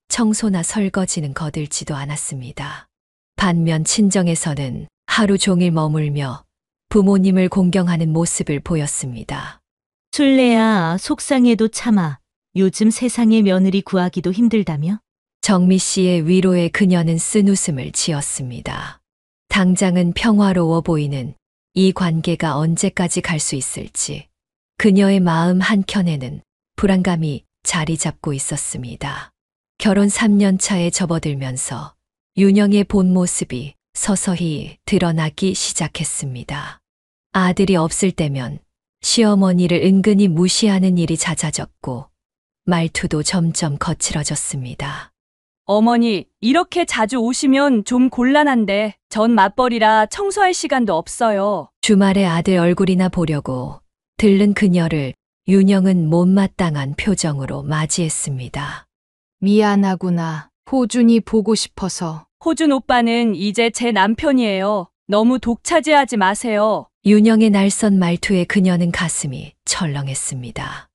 청소나 설거지는 거들지도 않았습니다. 반면 친정에서는 하루 종일 머물며 부모님을 공경하는 모습을 보였습니다.
술래야, 속상해도 참아. 요즘 세상에 며느리 구하기도 힘들다며?
정미 씨의 위로에 그녀는 쓴 웃음을 지었습니다. 당장은 평화로워 보이는 이 관계가 언제까지 갈 수 있을지 그녀의 마음 한켠에는 불안감이 자리 잡고 있었습니다. 결혼 3년 차에 접어들면서 윤영의 본 모습이 서서히 드러나기 시작했습니다. 아들이 없을 때면 시어머니를 은근히 무시하는 일이 잦아졌고 말투도 점점 거칠어졌습니다.
어머니, 이렇게 자주 오시면 좀 곤란한데 전 맞벌이라 청소할 시간도 없어요.
주말에 아들 얼굴이나 보려고 들른 그녀를 윤영은 못마땅한 표정으로 맞이했습니다.
미안하구나. 호준이 보고 싶어서.
호준 오빠는 이제 제 남편이에요. 너무 독차지하지 마세요.
윤영의 날선 말투에 그녀는 가슴이 철렁했습니다.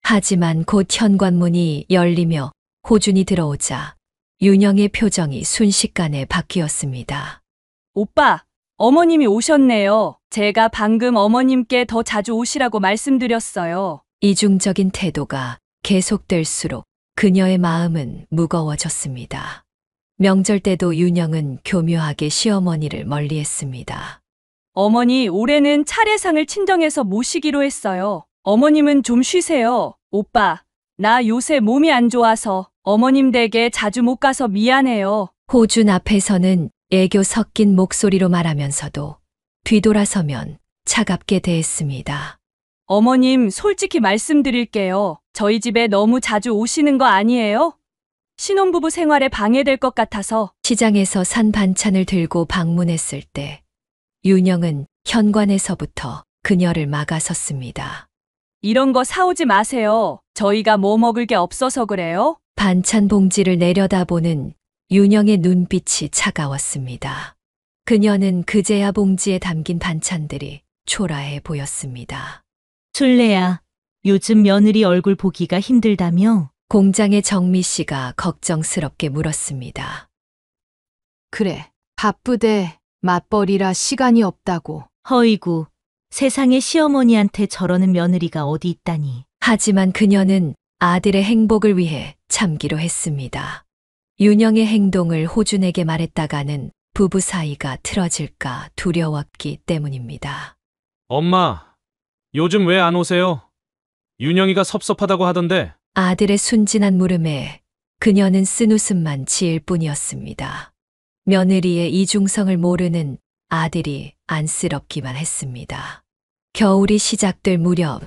하지만 곧 현관문이 열리며 호준이 들어오자 윤영의 표정이 순식간에 바뀌었습니다.
오빠, 어머님이 오셨네요. 제가 방금 어머님께 더 자주 오시라고 말씀드렸어요.
이중적인 태도가 계속될수록 그녀의 마음은 무거워졌습니다. 명절 때도 윤영은 교묘하게 시어머니를 멀리했습니다.
어머니, 올해는 차례상을 친정에서 모시기로 했어요. 어머님은 좀 쉬세요. 오빠, 나 요새 몸이 안 좋아서 어머님 댁에 자주 못 가서 미안해요.
호준 앞에서는 애교 섞인 목소리로 말하면서도 뒤돌아서면 차갑게 대했습니다.
어머님, 솔직히 말씀드릴게요. 저희 집에 너무 자주 오시는 거 아니에요? 신혼부부 생활에 방해될 것 같아서.
시장에서 산 반찬을 들고 방문했을 때 윤영은 현관에서부터 그녀를 막아섰습니다.
이런 거 사오지 마세요. 저희가 뭐 먹을 게 없어서 그래요?
반찬 봉지를 내려다보는 윤영의 눈빛이 차가웠습니다. 그녀는 그제야 봉지에 담긴 반찬들이 초라해 보였습니다.
술래야, 요즘 며느리 얼굴 보기가 힘들다며?
공장의 정미 씨가 걱정스럽게 물었습니다.
그래. 바쁘대. 맞벌이라 시간이 없다고.
허이구, 세상에 시어머니한테 저러는 며느리가 어디 있다니.
하지만 그녀는 아들의 행복을 위해 참기로 했습니다. 윤영의 행동을 호준에게 말했다가는 부부 사이가 틀어질까 두려웠기 때문입니다.
엄마, 요즘 왜 안 오세요? 윤영이가 섭섭하다고 하던데.
아들의 순진한 물음에 그녀는 쓴웃음만 지을 뿐이었습니다. 며느리의 이중성을 모르는 아들이 안쓰럽기만 했습니다. 겨울이 시작될 무렵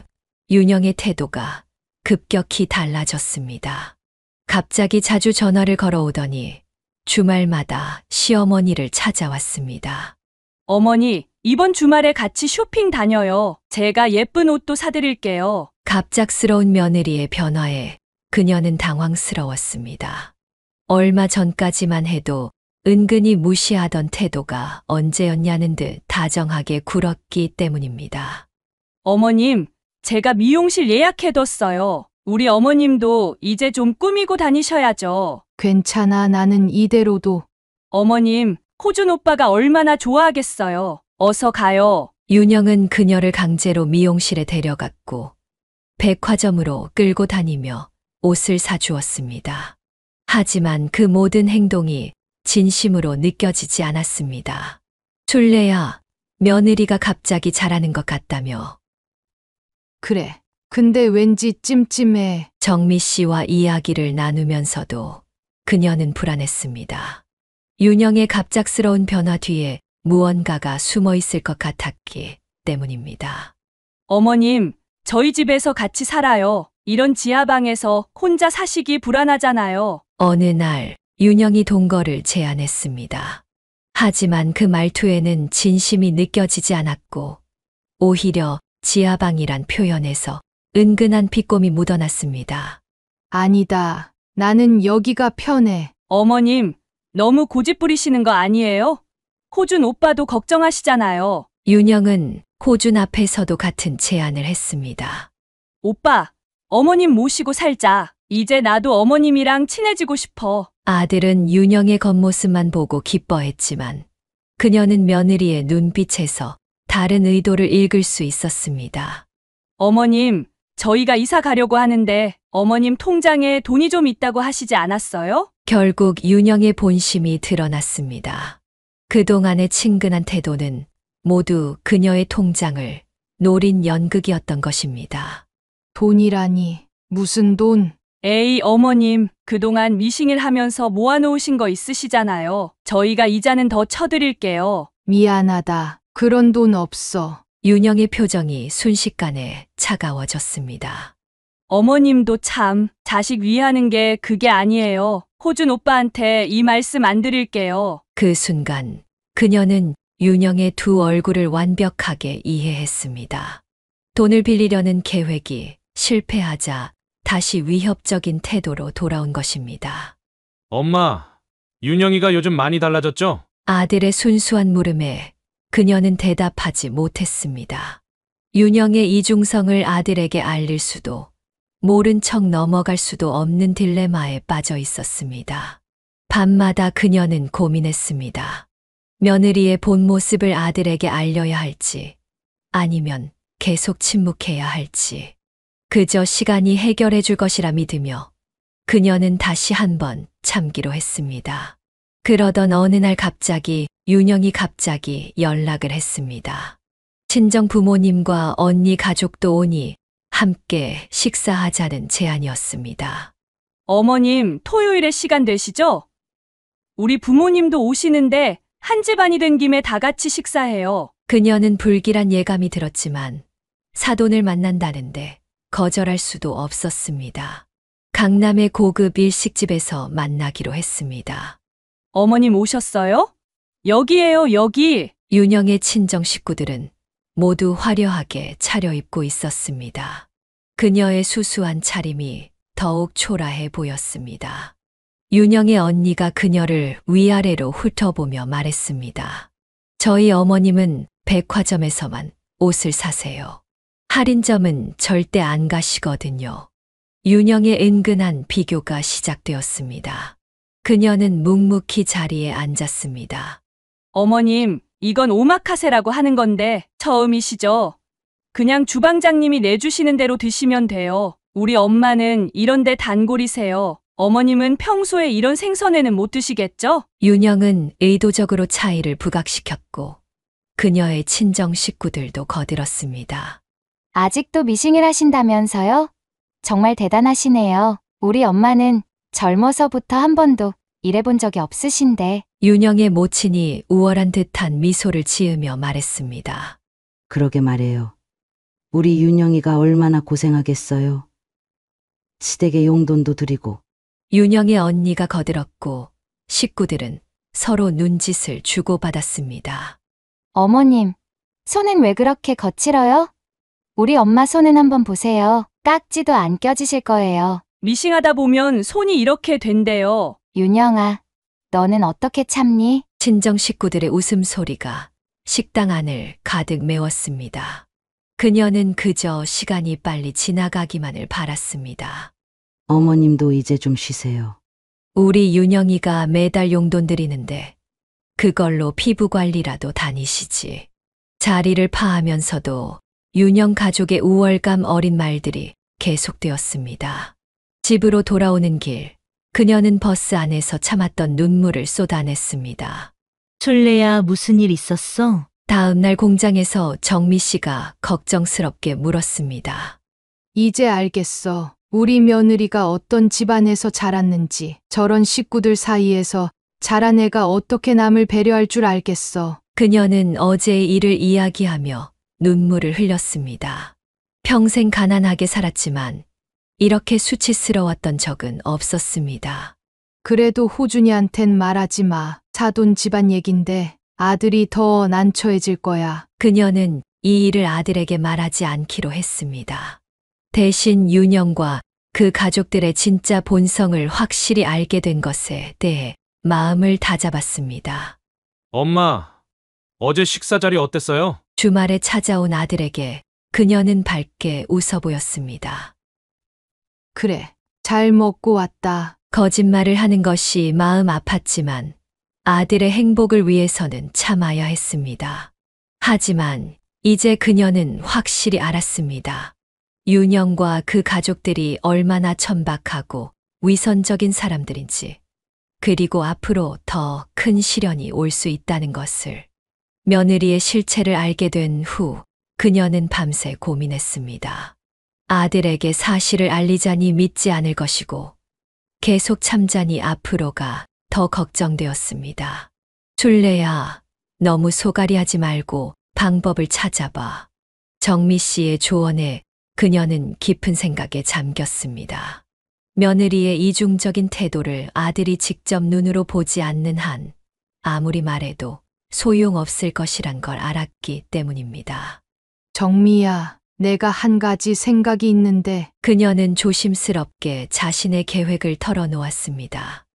윤영의 태도가 급격히 달라졌습니다. 갑자기 자주 전화를 걸어오더니 주말마다 시어머니를 찾아왔습니다.
어머니, 이번 주말에 같이 쇼핑 다녀요. 제가 예쁜 옷도 사드릴게요.
갑작스러운 며느리의 변화에 그녀는 당황스러웠습니다. 얼마 전까지만 해도 은근히 무시하던 태도가 언제였냐는 듯 다정하게 굴었기 때문입니다.
어머님, 제가 미용실 예약해뒀어요. 우리 어머님도 이제 좀 꾸미고 다니셔야죠.
괜찮아. 나는 이대로도.
어머님, 호준 오빠가 얼마나 좋아하겠어요. 어서 가요.
윤영은 그녀를 강제로 미용실에 데려갔고 백화점으로 끌고 다니며 옷을 사주었습니다. 하지만 그 모든 행동이 진심으로 느껴지지 않았습니다. 술래야, 며느리가 갑자기 잘하는 것 같다며.
그래. 근데 왠지 찜찜해.
정미 씨와 이야기를 나누면서도 그녀는 불안했습니다. 윤영의 갑작스러운 변화 뒤에 무언가가 숨어 있을 것 같았기 때문입니다.
어머님, 저희 집에서 같이 살아요. 이런 지하방에서 혼자 사시기 불안하잖아요.
어느 날 윤영이 동거를 제안했습니다. 하지만 그 말투에는 진심이 느껴지지 않았고 오히려 지하방이란 표현에서 은근한 비꼼이 묻어났습니다.
아니다. 나는 여기가 편해.
어머님, 너무 고집 부리시는 거 아니에요? 호준 오빠도 걱정하시잖아요.
윤영은 호준 앞에서도 같은 제안을 했습니다.
오빠, 어머님 모시고 살자. 이제 나도 어머님이랑 친해지고 싶어.
아들은 윤영의 겉모습만 보고 기뻐했지만 그녀는 며느리의 눈빛에서 다른 의도를 읽을 수 있었습니다.
어머님, 저희가 이사 가려고 하는데 어머님 통장에 돈이 좀 있다고 하시지 않았어요?
결국 윤영의 본심이 드러났습니다. 그동안의 친근한 태도는 모두 그녀의 통장을 노린 연극이었던 것입니다.
돈이라니, 무슨 돈?
에이, 어머님, 그동안 미싱일 하면서 모아놓으신 거 있으시잖아요. 저희가 이자는 더 쳐드릴게요.
미안하다. 그런 돈 없어.
윤영의 표정이 순식간에 차가워졌습니다.
어머님도 참, 자식 위하는 게 그게 아니에요. 호준 오빠한테 이 말씀 안 드릴게요.
그 순간 그녀는 윤영의 두 얼굴을 완벽하게 이해했습니다. 돈을 빌리려는 계획이 실패하자 다시 위협적인 태도로 돌아온 것입니다.
엄마, 윤영이가 요즘 많이 달라졌죠?
아들의 순수한 물음에 그녀는 대답하지 못했습니다. 윤영의 이중성을 아들에게 알릴 수도 모른 척 넘어갈 수도 없는 딜레마에 빠져 있었습니다. 밤마다 그녀는 고민했습니다. 며느리의 본 모습을 아들에게 알려야 할지, 아니면 계속 침묵해야 할지, 그저 시간이 해결해 줄 것이라 믿으며 그녀는 다시 한번 참기로 했습니다. 그러던 어느 날 갑자기 윤영이 연락을 했습니다. 친정 부모님과 언니 가족도 오니 함께 식사하자는 제안이었습니다.
어머님, 토요일에 시간 되시죠? 우리 부모님도 오시는데 한 집안이 된 김에 다 같이 식사해요.
그녀는 불길한 예감이 들었지만 사돈을 만난다는데 거절할 수도 없었습니다. 강남의 고급 일식집에서 만나기로 했습니다.
어머님 오셨어요? 여기에요, 여기.
윤영의 친정 식구들은 모두 화려하게 차려입고 있었습니다. 그녀의 수수한 차림이 더욱 초라해 보였습니다. 윤영의 언니가 그녀를 위아래로 훑어보며 말했습니다. 저희 어머님은 백화점에서만 옷을 사세요. 할인점은 절대 안 가시거든요. 윤영의 은근한 비교가 시작되었습니다. 그녀는 묵묵히 자리에 앉았습니다.
어머님, 이건 오마카세라고 하는 건데 처음이시죠? 그냥 주방장님이 내주시는 대로 드시면 돼요. 우리 엄마는 이런데 단골이세요. 어머님은 평소에 이런 생선회는 못 드시겠죠?
윤영은 의도적으로 차이를 부각시켰고 그녀의 친정 식구들도 거들었습니다.
아직도 미싱을 하신다면서요? 정말 대단하시네요. 우리 엄마는 젊어서부터 한 번도 일해본 적이 없으신데.
윤영의 모친이 우월한 듯한 미소를 지으며 말했습니다.
그러게 말해요. 우리 윤영이가 얼마나 고생하겠어요. 시댁에 용돈도 드리고.
윤영의 언니가 거들었고 식구들은 서로 눈짓을 주고받았습니다.
어머님, 손은 왜 그렇게 거칠어요? 우리 엄마 손은 한번 보세요. 깍지도 안 껴지실 거예요.
미싱하다 보면 손이 이렇게 된대요.
윤영아, 너는 어떻게 참니?
친정 식구들의 웃음소리가 식당 안을 가득 메웠습니다. 그녀는 그저 시간이 빨리 지나가기만을 바랐습니다.
어머님도 이제 좀 쉬세요.
우리 윤영이가 매달 용돈 드리는데 그걸로 피부 관리라도 다니시지. 자리를 파하면서도 윤영 가족의 우월감 어린 말들이 계속되었습니다. 집으로 돌아오는 길, 그녀는 버스 안에서 참았던 눈물을 쏟아냈습니다.
술래야, 무슨 일 있었어?
다음 날 공장에서 정미 씨가 걱정스럽게 물었습니다.
이제 알겠어. 우리 며느리가 어떤 집안에서 자랐는지, 저런 식구들 사이에서 자란 애가 어떻게 남을 배려할 줄 알겠어.
그녀는 어제의 일을 이야기하며 눈물을 흘렸습니다. 평생 가난하게 살았지만 이렇게 수치스러웠던 적은 없었습니다.
그래도 호준이한텐 말하지 마. 사돈 집안 얘긴데 아들이 더 난처해질 거야.
그녀는 이 일을 아들에게 말하지 않기로 했습니다. 대신 윤영과 그 가족들의 진짜 본성을 확실히 알게 된 것에 대해 마음을 다잡았습니다.
엄마, 어제 식사 자리 어땠어요?
주말에 찾아온 아들에게 그녀는 밝게 웃어 보였습니다.
그래, 잘 먹고 왔다.
거짓말을 하는 것이 마음 아팠지만 아들의 행복을 위해서는 참아야 했습니다. 하지만 이제 그녀는 확실히 알았습니다. 윤영과 그 가족들이 얼마나 천박하고 위선적인 사람들인지, 그리고 앞으로 더 큰 시련이 올 수 있다는 것을. 며느리의 실체를 알게 된 후 그녀는 밤새 고민했습니다. 아들에게 사실을 알리자니 믿지 않을 것이고 계속 참자니 앞으로가 더 걱정되었습니다. 술래야, 너무 소갈이하지 말고 방법을 찾아봐. 정미 씨의 조언에 그녀는 깊은 생각에 잠겼습니다. 며느리의 이중적인 태도를 아들이 직접 눈으로 보지 않는 한 아무리 말해도 소용없을 것이란 걸 알았기 때문입니다.
정미야, 내가 한 가지 생각이 있는데
그녀는 조심스럽게 자신의 계획을 털어놓았습니다.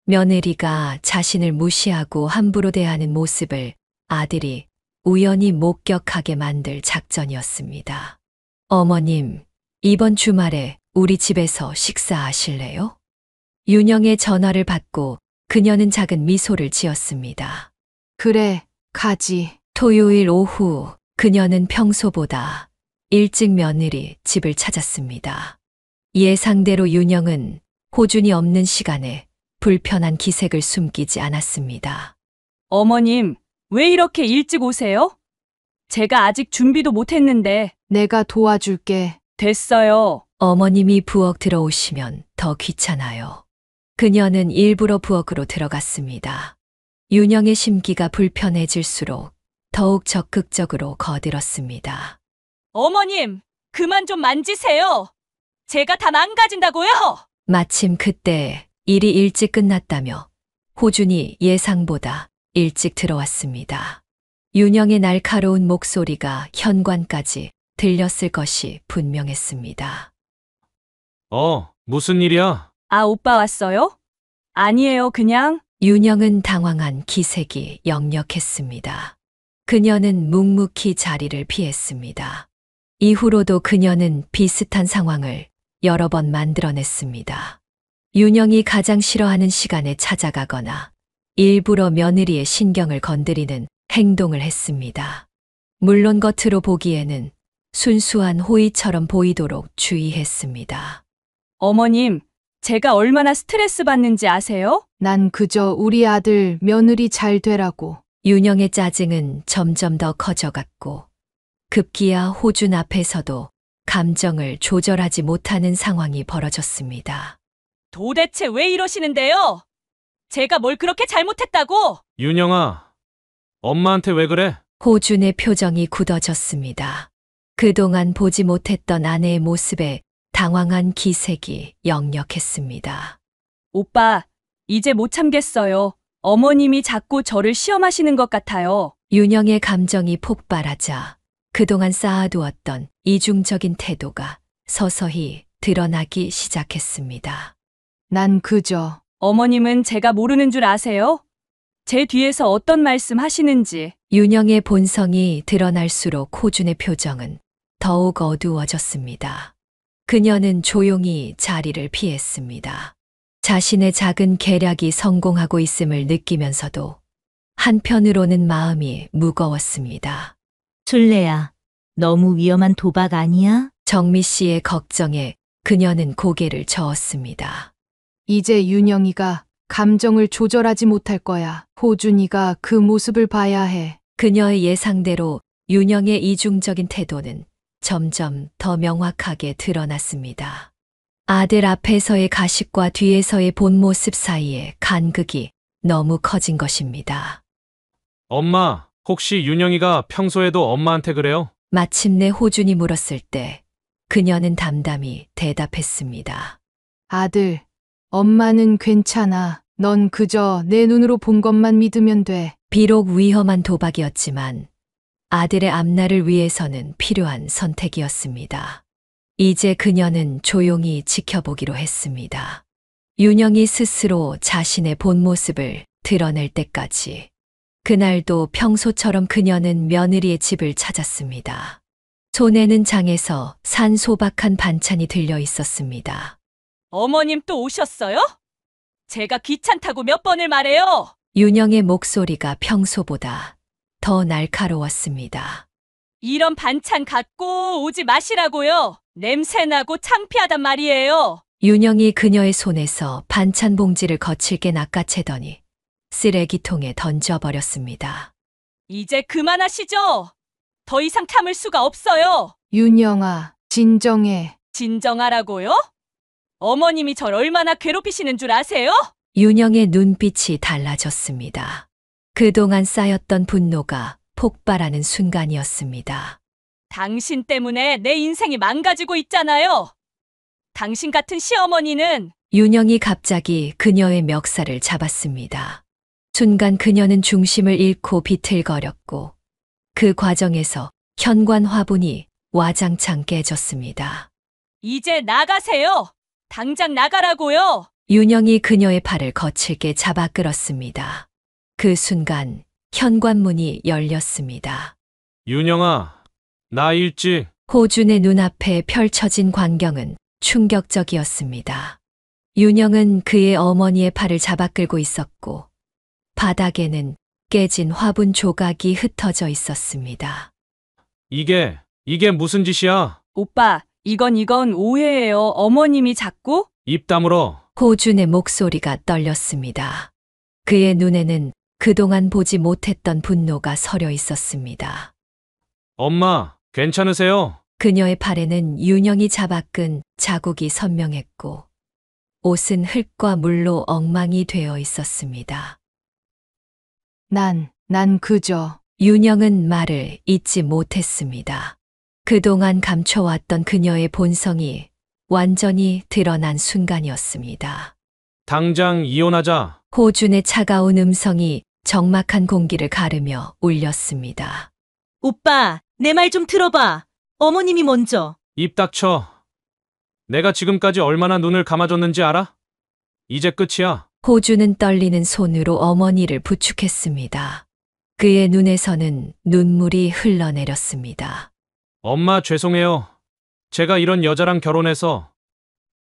며느리가 자신을 무시하고 함부로 대하는 모습을 아들이 우연히 목격하게 만들 작전이었습니다. 어머님, 이번 주말에 우리 집에서 식사하실래요? 윤영의 전화를 받고 그녀는 작은 미소를 지었습니다.
그래, 가지.
토요일 오후 그녀는 평소보다 일찍 며느리 집을 찾았습니다. 예상대로 윤영은 호준이 없는 시간에 불편한 기색을 숨기지 않았습니다.
어머님, 왜 이렇게 일찍 오세요? 제가 아직 준비도 못했는데.
내가 도와줄게.
됐어요.
어머님이 부엌 들어오시면 더 귀찮아요. 그녀는 일부러 부엌으로 들어갔습니다. 윤영의 심기가 불편해질수록 더욱 적극적으로 거들었습니다.
어머님, 그만 좀 만지세요. 제가 다 망가진다고요?
마침 그때 일이 일찍 끝났다며 호준이 예상보다 일찍 들어왔습니다. 윤영의 날카로운 목소리가 현관까지 들렸을 것이 분명했습니다.
무슨 일이야?
아, 오빠 왔어요? 아니에요, 그냥.
윤영은 당황한 기색이 역력했습니다. 그녀는 묵묵히 자리를 피했습니다. 이후로도 그녀는 비슷한 상황을 여러 번 만들어냈습니다. 윤영이 가장 싫어하는 시간에 찾아가거나 일부러 며느리의 신경을 건드리는 행동을 했습니다. 물론 겉으로 보기에는 순수한 호의처럼 보이도록 주의했습니다.
어머님, 제가 얼마나 스트레스 받는지 아세요?
난 그저 우리 아들 며느리 잘 되라고.
윤영의 짜증은 점점 더 커져갔고 급기야 호준 앞에서도 감정을 조절하지 못하는 상황이 벌어졌습니다.
도대체 왜 이러시는데요? 제가 뭘 그렇게 잘못했다고?
윤영아, 엄마한테 왜 그래?
호준의 표정이 굳어졌습니다. 그동안 보지 못했던 아내의 모습에 당황한 기색이 역력했습니다.
오빠, 이제 못 참겠어요. 어머님이 자꾸 저를 시험하시는 것 같아요.
윤영의 감정이 폭발하자 그동안 쌓아두었던 이중적인 태도가 서서히 드러나기 시작했습니다.
난 그저
어머님은 제가 모르는 줄 아세요? 제 뒤에서 어떤 말씀 하시는지.
윤영의 본성이 드러날수록 호준의 표정은 더욱 어두워졌습니다. 그녀는 조용히 자리를 피했습니다. 자신의 작은 계략이 성공하고 있음을 느끼면서도 한편으로는 마음이 무거웠습니다.
술래야, 너무 위험한 도박 아니야?
정미 씨의 걱정에 그녀는 고개를 저었습니다.
이제 윤영이가 감정을 조절하지 못할 거야. 호준이가 그 모습을 봐야 해.
그녀의 예상대로 윤영의 이중적인 태도는 점점 더 명확하게 드러났습니다. 아들 앞에서의 가식과 뒤에서의 본 모습 사이의 간극이 너무 커진 것입니다.
엄마, 혹시 윤영이가 평소에도 엄마한테 그래요?
마침내 호준이 물었을 때 그녀는 담담히 대답했습니다.
아들, 엄마는 괜찮아. 넌 그저 내 눈으로 본 것만 믿으면 돼.
비록 위험한 도박이었지만 아들의 앞날을 위해서는 필요한 선택이었습니다. 이제 그녀는 조용히 지켜보기로 했습니다. 윤영이 스스로 자신의 본 모습을 드러낼 때까지. 그날도 평소처럼 그녀는 며느리의 집을 찾았습니다. 손에는 장에서 산 소박한 반찬이 들려 있었습니다.
어머님 또 오셨어요? 제가 귀찮다고 몇 번을 말해요.
윤영의 목소리가 평소보다 더 날카로웠습니다.
이런 반찬 갖고 오지 마시라고요. 냄새나고 창피하단 말이에요.
윤영이 그녀의 손에서 반찬 봉지를 거칠게 낚아채더니 쓰레기통에 던져버렸습니다.
이제 그만하시죠. 더 이상 참을 수가 없어요.
윤영아, 진정해.
진정하라고요? 어머님이 절 얼마나 괴롭히시는 줄 아세요?
윤영의 눈빛이 달라졌습니다. 그동안 쌓였던 분노가 폭발하는 순간이었습니다.
당신 때문에 내 인생이 망가지고 있잖아요. 당신 같은 시어머니는
윤영이 갑자기 그녀의 멱살을 잡았습니다. 순간 그녀는 중심을 잃고 비틀거렸고 그 과정에서 현관 화분이 와장창 깨졌습니다.
이제 나가세요. 당장 나가라고요.
윤영이 그녀의 팔을 거칠게 잡아 끌었습니다. 그 순간 현관문이 열렸습니다.
윤영아, 나 일찍.
호준의 눈앞에 펼쳐진 광경은 충격적이었습니다. 윤영은 그의 어머니의 팔을 잡아 끌고 있었고 바닥에는 깨진 화분 조각이 흩어져 있었습니다.
이게 무슨 짓이야?
오빠, 이건 오해예요. 어머님이 자꾸
입 다물어.
호준의 목소리가 떨렸습니다. 그의 눈에는 그동안 보지 못했던 분노가 서려 있었습니다.
엄마, 괜찮으세요?
그녀의 팔에는 윤영이 잡아끈 자국이 선명했고 옷은 흙과 물로 엉망이 되어 있었습니다.
난 그저
윤영은 말을 잇지 못했습니다. 그동안 감춰왔던 그녀의 본성이 완전히 드러난 순간이었습니다.
당장 이혼하자.
호준의 차가운 음성이 적막한 공기를 가르며 울렸습니다.
오빠, 내 말 좀 들어봐. 어머님이 먼저.
입 닥쳐. 내가 지금까지 얼마나 눈을 감아줬는지 알아? 이제 끝이야.
호준은 떨리는 손으로 어머니를 부축했습니다. 그의 눈에서는 눈물이 흘러내렸습니다.
엄마 죄송해요. 제가 이런 여자랑 결혼해서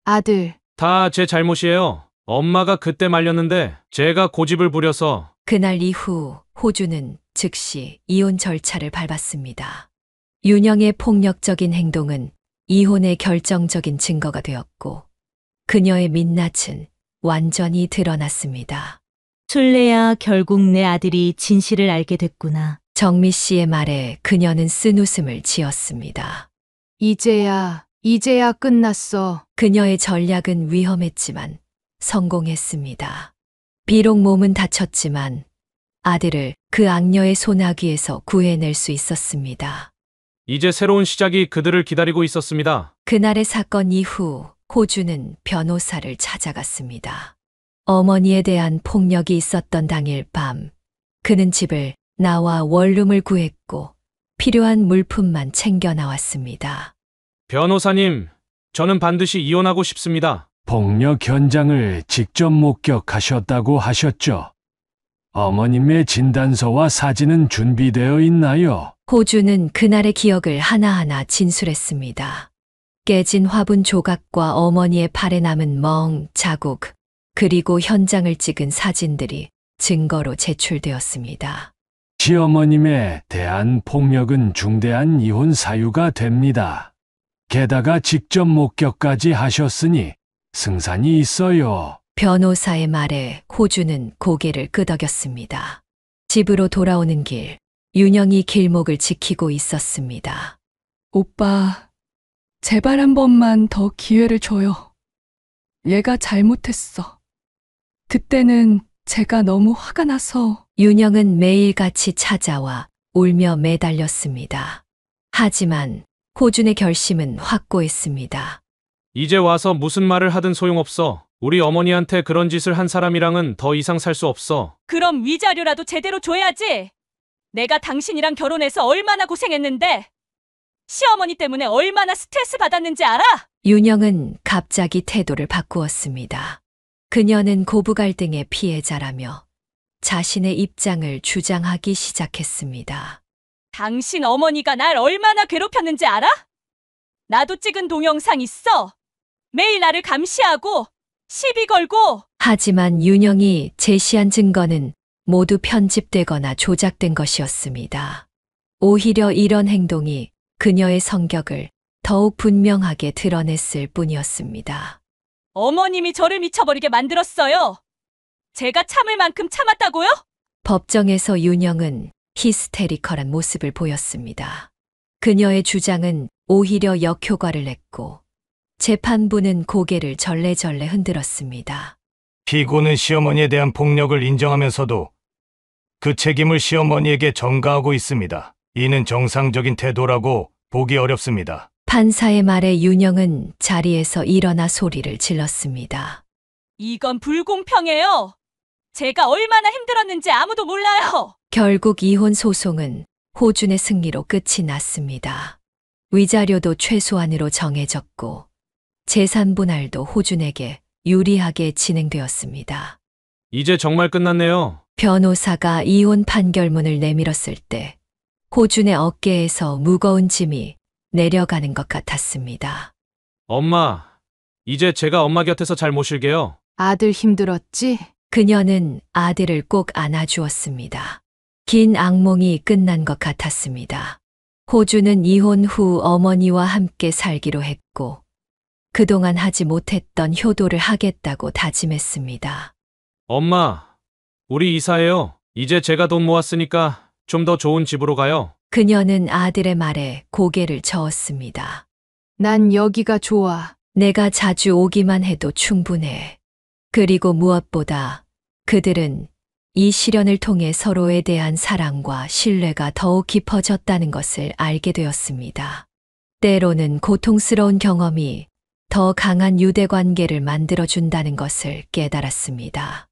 아들,
다 제 잘못이에요. 엄마가 그때 말렸는데 제가 고집을 부려서.
그날 이후 호준은 즉시 이혼 절차를 밟았습니다. 윤영의 폭력적인 행동은 이혼의 결정적인 증거가 되었고 그녀의 민낯은 완전히 드러났습니다.
술래야, 결국 내 아들이 진실을 알게 됐구나.
정미 씨의 말에 그녀는 쓴웃음을 지었습니다.
이제야 끝났어.
그녀의 전략은 위험했지만 성공했습니다. 비록 몸은 다쳤지만 아들을 그 악녀의 소나기에서 구해낼 수 있었습니다.
이제 새로운 시작이 그들을 기다리고 있었습니다.
그날의 사건 이후 호주는 변호사를 찾아갔습니다. 어머니에 대한 폭력이 있었던 당일 밤, 그는 집을 나와 원룸을 구했고 필요한 물품만 챙겨 나왔습니다.
변호사님, 저는 반드시 이혼하고 싶습니다.
폭력 현장을 직접 목격하셨다고 하셨죠? 어머님의 진단서와 사진은 준비되어 있나요?
호주는 그날의 기억을 하나하나 진술했습니다. 깨진 화분 조각과 어머니의 팔에 남은 멍, 자국, 그리고 현장을 찍은 사진들이 증거로 제출되었습니다.
시어머님에 대한 폭력은 중대한 이혼 사유가 됩니다. 게다가 직접 목격까지 하셨으니 승산이 있어요.
변호사의 말에 호주는 고개를 끄덕였습니다. 집으로 돌아오는 길, 윤영이 길목을 지키고 있었습니다.
오빠, 제발 한 번만 더 기회를 줘요. 얘가 잘못했어. 그때는 제가 너무 화가 나서.
윤영은 매일같이 찾아와 울며 매달렸습니다. 하지만 호준의 결심은 확고했습니다.
이제 와서 무슨 말을 하든 소용없어. 우리 어머니한테 그런 짓을 한 사람이랑은 더 이상 살 수 없어.
그럼 위자료라도 제대로 줘야지. 내가 당신이랑 결혼해서 얼마나 고생했는데 시어머니 때문에 얼마나 스트레스 받았는지 알아?
윤영은 갑자기 태도를 바꾸었습니다. 그녀는 고부 갈등의 피해자라며 자신의 입장을 주장하기 시작했습니다.
당신 어머니가 날 얼마나 괴롭혔는지 알아? 나도 찍은 동영상 있어. 매일 나를 감시하고 시비 걸고.
하지만 윤영이 제시한 증거는 모두 편집되거나 조작된 것이었습니다. 오히려 이런 행동이 그녀의 성격을 더욱 분명하게 드러냈을 뿐이었습니다.
어머님이 저를 미쳐버리게 만들었어요. 제가 참을 만큼 참았다고요?
법정에서 윤영은 히스테리컬한 모습을 보였습니다. 그녀의 주장은 오히려 역효과를 냈고 재판부는 고개를 절레절레 흔들었습니다.
피고는 시어머니에 대한 폭력을 인정하면서도 그 책임을 시어머니에게 전가하고 있습니다. 이는 정상적인 태도라고 보기 어렵습니다.
판사의 말에 윤영은 자리에서 일어나 소리를 질렀습니다.
이건 불공평해요. 제가 얼마나 힘들었는지 아무도 몰라요.
결국 이혼 소송은 호준의 승리로 끝이 났습니다. 위자료도 최소한으로 정해졌고 재산 분할도 호준에게 유리하게 진행되었습니다.
이제 정말 끝났네요.
변호사가 이혼 판결문을 내밀었을 때 호준의 어깨에서 무거운 짐이 내려가는 것 같았습니다.
엄마, 이제 제가 엄마 곁에서 잘 모실게요.
아들 힘들었지?
그녀는 아들을 꼭 안아주었습니다. 긴 악몽이 끝난 것 같았습니다. 호준은 이혼 후 어머니와 함께 살기로 했고 그동안 하지 못했던 효도를 하겠다고 다짐했습니다.
엄마, 우리 이사해요. 이제 제가 돈 모았으니까 좀 더 좋은 집으로 가요.
그녀는 아들의 말에 고개를 저었습니다.
난 여기가 좋아.
내가 자주 오기만 해도 충분해. 그리고 무엇보다 그들은 이 시련을 통해 서로에 대한 사랑과 신뢰가 더욱 깊어졌다는 것을 알게 되었습니다. 때로는 고통스러운 경험이 더 강한 유대관계를 만들어준다는 것을 깨달았습니다.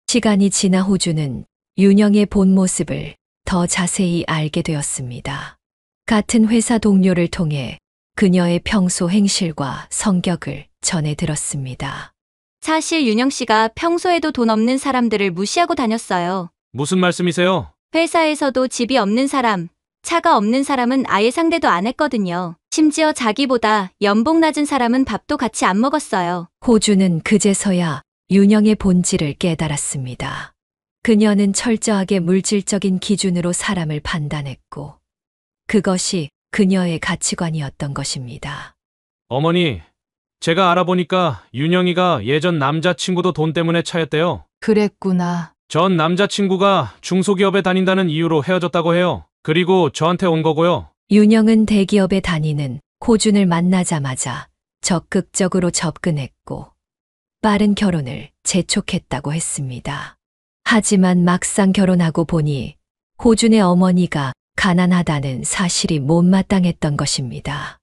시간이 지나 호주는 윤영의 본 모습을 더 자세히 알게 되었습니다. 같은 회사 동료를 통해 그녀의 평소 행실과 성격을 전해 들었습니다.
사실 윤영 씨가 평소에도 돈 없는 사람들을 무시하고 다녔어요.
무슨 말씀이세요?
회사에서도 집이 없는 사람, 차가 없는 사람은 아예 상대도 안 했거든요. 심지어 자기보다 연봉 낮은 사람은 밥도 같이 안 먹었어요.
호주는 그제서야 윤영의 본질을 깨달았습니다. 그녀는 철저하게 물질적인 기준으로 사람을 판단했고 그것이 그녀의 가치관이었던 것입니다.
어머니, 제가 알아보니까 윤영이가 예전 남자친구도 돈 때문에 차였대요.
그랬구나.
전 남자친구가 중소기업에 다닌다는 이유로 헤어졌다고 해요. 그리고 저한테 온 거고요.
윤영은 대기업에 다니는 호준을 만나자마자 적극적으로 접근했고 빠른 결혼을 재촉했다고 했습니다. 하지만 막상 결혼하고 보니 호준의 어머니가 가난하다는 사실이 못마땅했던 것입니다.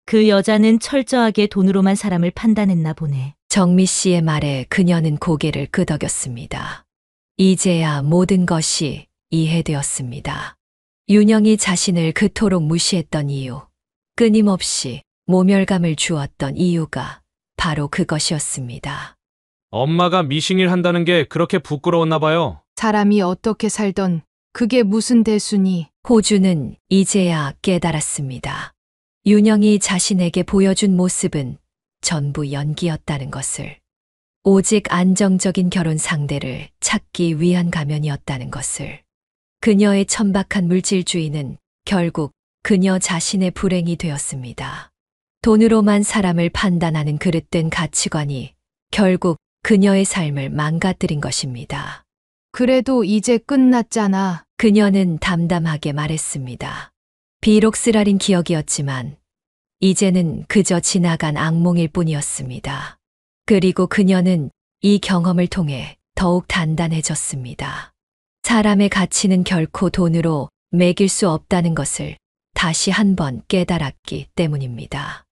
그 여자는 철저하게 돈으로만 사람을 판단했나 보네.
정미 씨의 말에 그녀는 고개를 끄덕였습니다. 이제야 모든 것이 이해되었습니다. 윤영이 자신을 그토록 무시했던 이유, 끊임없이 모멸감을 주었던 이유가 바로 그것이었습니다.
엄마가 미싱일 한다는 게 그렇게 부끄러웠나 봐요.
사람이 어떻게 살던 그게 무슨 대수니?
호주는 이제야 깨달았습니다. 윤영이 자신에게 보여준 모습은 전부 연기였다는 것을. 오직 안정적인 결혼 상대를 찾기 위한 가면이었다는 것을. 그녀의 천박한 물질주의는 결국 그녀 자신의 불행이 되었습니다. 돈으로만 사람을 판단하는 그릇된 가치관이 결국 그녀의 삶을 망가뜨린 것입니다.
그래도 이제 끝났잖아.
그녀는 담담하게 말했습니다. 비록 쓰라린 기억이었지만 이제는 그저 지나간 악몽일 뿐이었습니다. 그리고 그녀는 이 경험을 통해 더욱 단단해졌습니다. 사람의 가치는 결코 돈으로 매길 수 없다는 것을 다시 한번 깨달았기 때문입니다.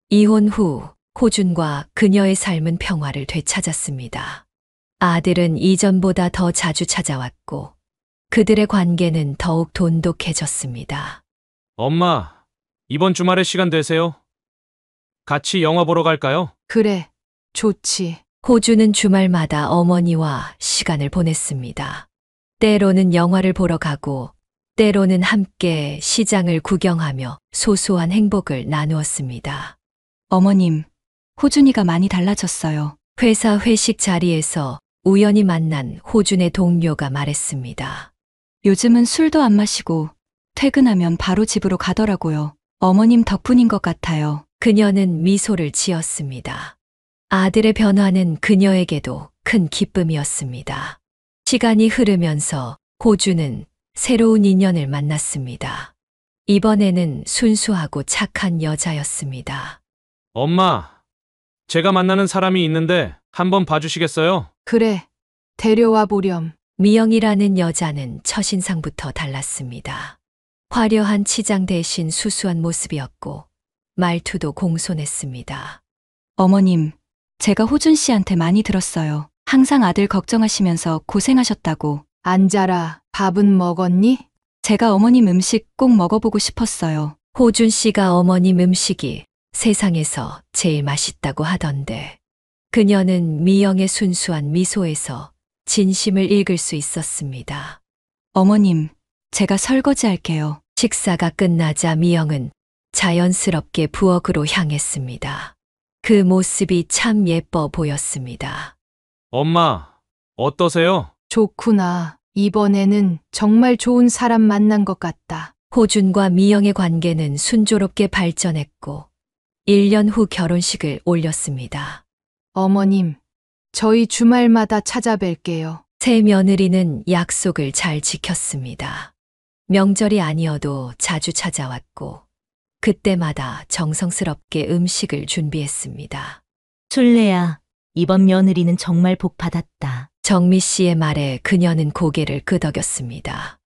이혼 후 호준과 그녀의 삶은 평화를 되찾았습니다. 아들은 이전보다 더 자주 찾아왔고 그들의 관계는 더욱 돈독해졌습니다.
엄마, 이번 주말에 시간 되세요? 같이 영화 보러 갈까요?
그래, 좋지.
호주는 주말마다 어머니와 시간을 보냈습니다. 때로는 영화를 보러 가고 때로는 함께 시장을 구경하며 소소한 행복을 나누었습니다.
어머님, 호준이가 많이 달라졌어요.
회사 회식 자리에서 우연히 만난 호준의 동료가 말했습니다.
요즘은 술도 안 마시고 퇴근하면 바로 집으로 가더라고요. 어머님 덕분인 것 같아요.
그녀는 미소를 지었습니다. 아들의 변화는 그녀에게도 큰 기쁨이었습니다. 시간이 흐르면서 호주는 새로운 인연을 만났습니다. 이번에는 순수하고 착한 여자였습니다.
엄마, 제가 만나는 사람이 있는데 한번 봐주시겠어요?
그래, 데려와 보렴.
미영이라는 여자는 첫인상부터 달랐습니다. 화려한 치장 대신 수수한 모습이었고 말투도 공손했습니다.
어머님, 제가 호준 씨한테 많이 들었어요. 항상 아들 걱정하시면서 고생하셨다고.
앉아라. 밥은 먹었니?
제가 어머님 음식 꼭 먹어보고 싶었어요.
호준 씨가 어머님 음식이 세상에서 제일 맛있다고 하던데 그녀는 미영의 순수한 미소에서 진심을 읽을 수 있었습니다.
어머님, 제가 설거지 할게요.
식사가 끝나자 미영은 자연스럽게 부엌으로 향했습니다. 그 모습이 참 예뻐 보였습니다.
엄마, 어떠세요?
좋구나. 이번에는 정말 좋은 사람 만난 것 같다.
호준과 미영의 관계는 순조롭게 발전했고 1년 후 결혼식을 올렸습니다.
어머님, 저희 주말마다 찾아뵐게요.
새 며느리는 약속을 잘 지켰습니다. 명절이 아니어도 자주 찾아왔고 그때마다 정성스럽게 음식을 준비했습니다.
술래야, 이번 며느리는 정말 복 받았다.
정미 씨의 말에 그녀는 고개를 끄덕였습니다.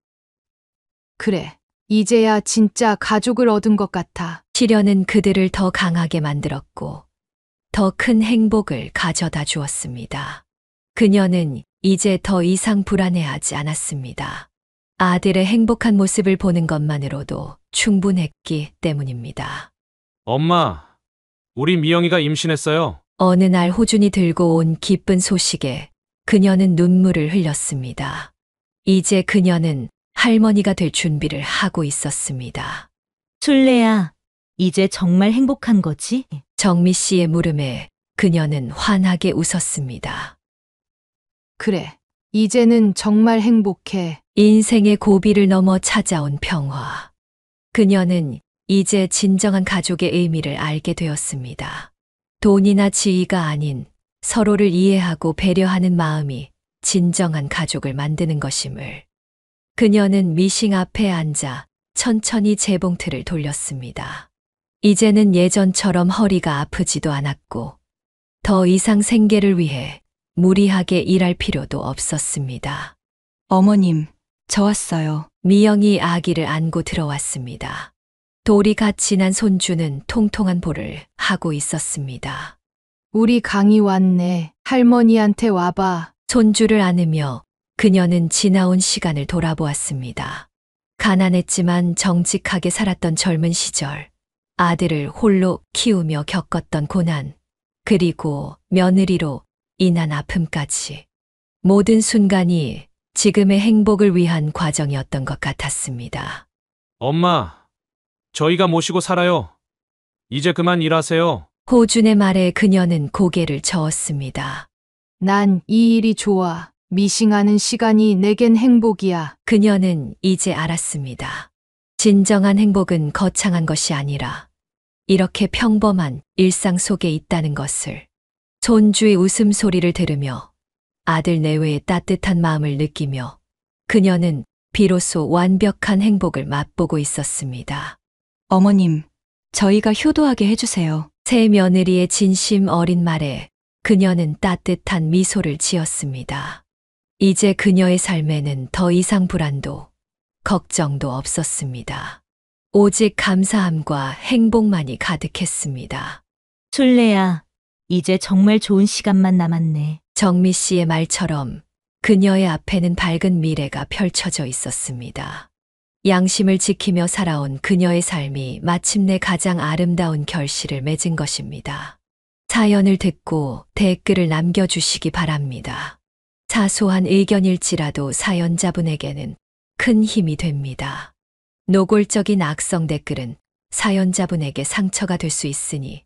그래, 이제야 진짜 가족을 얻은 것 같아.
시련은 그들을 더 강하게 만들었고 더 큰 행복을 가져다 주었습니다. 그녀는 이제 더 이상 불안해하지 않았습니다. 아들의 행복한 모습을 보는 것만으로도 충분했기 때문입니다.
엄마, 우리 미영이가 임신했어요.
어느 날 호준이 들고 온 기쁜 소식에 그녀는 눈물을 흘렸습니다. 이제 그녀는 할머니가 될 준비를 하고 있었습니다.
술래야, 이제 정말 행복한 거지?
정미 씨의 물음에 그녀는 환하게 웃었습니다.
그래, 이제는 정말 행복해.
인생의 고비를 넘어 찾아온 평화. 그녀는 이제 진정한 가족의 의미를 알게 되었습니다. 돈이나 지위가 아닌 서로를 이해하고 배려하는 마음이 진정한 가족을 만드는 것임을. 그녀는 미싱 앞에 앉아 천천히 재봉틀을 돌렸습니다. 이제는 예전처럼 허리가 아프지도 않았고 더 이상 생계를 위해 무리하게 일할 필요도 없었습니다.
어머님, 저 왔어요.
미영이 아기를 안고 들어왔습니다. 돌이 갓 지난 손주는 통통한 볼을 하고 있었습니다.
우리 강이 왔네. 할머니한테 와봐.
손주를 안으며 그녀는 지나온 시간을 돌아보았습니다. 가난했지만 정직하게 살았던 젊은 시절, 아들을 홀로 키우며 겪었던 고난, 그리고 며느리로 인한 아픔까지. 모든 순간이 지금의 행복을 위한 과정이었던 것 같았습니다.
엄마, 저희가 모시고 살아요. 이제 그만 일하세요.
호준의 말에 그녀는 고개를 저었습니다.
난 이 일이 좋아. 미싱하는 시간이 내겐 행복이야.
그녀는 이제 알았습니다. 진정한 행복은 거창한 것이 아니라 이렇게 평범한 일상 속에 있다는 것을. 손주의 웃음소리를 들으며 아들 내외의 따뜻한 마음을 느끼며 그녀는 비로소 완벽한 행복을 맛보고 있었습니다.
어머님, 저희가 효도하게 해주세요.
새 며느리의 진심 어린 말에 그녀는 따뜻한 미소를 지었습니다. 이제 그녀의 삶에는 더 이상 불안도, 걱정도 없었습니다. 오직 감사함과 행복만이 가득했습니다.
술래야, 이제 정말 좋은 시간만 남았네.
정미 씨의 말처럼 그녀의 앞에는 밝은 미래가 펼쳐져 있었습니다. 양심을 지키며 살아온 그녀의 삶이 마침내 가장 아름다운 결실을 맺은 것입니다. 사연을 듣고 댓글을 남겨주시기 바랍니다. 사소한 의견일지라도 사연자분에게는 큰 힘이 됩니다. 노골적인 악성 댓글은 사연자분에게 상처가 될 수 있으니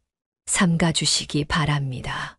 삼가주시기 바랍니다.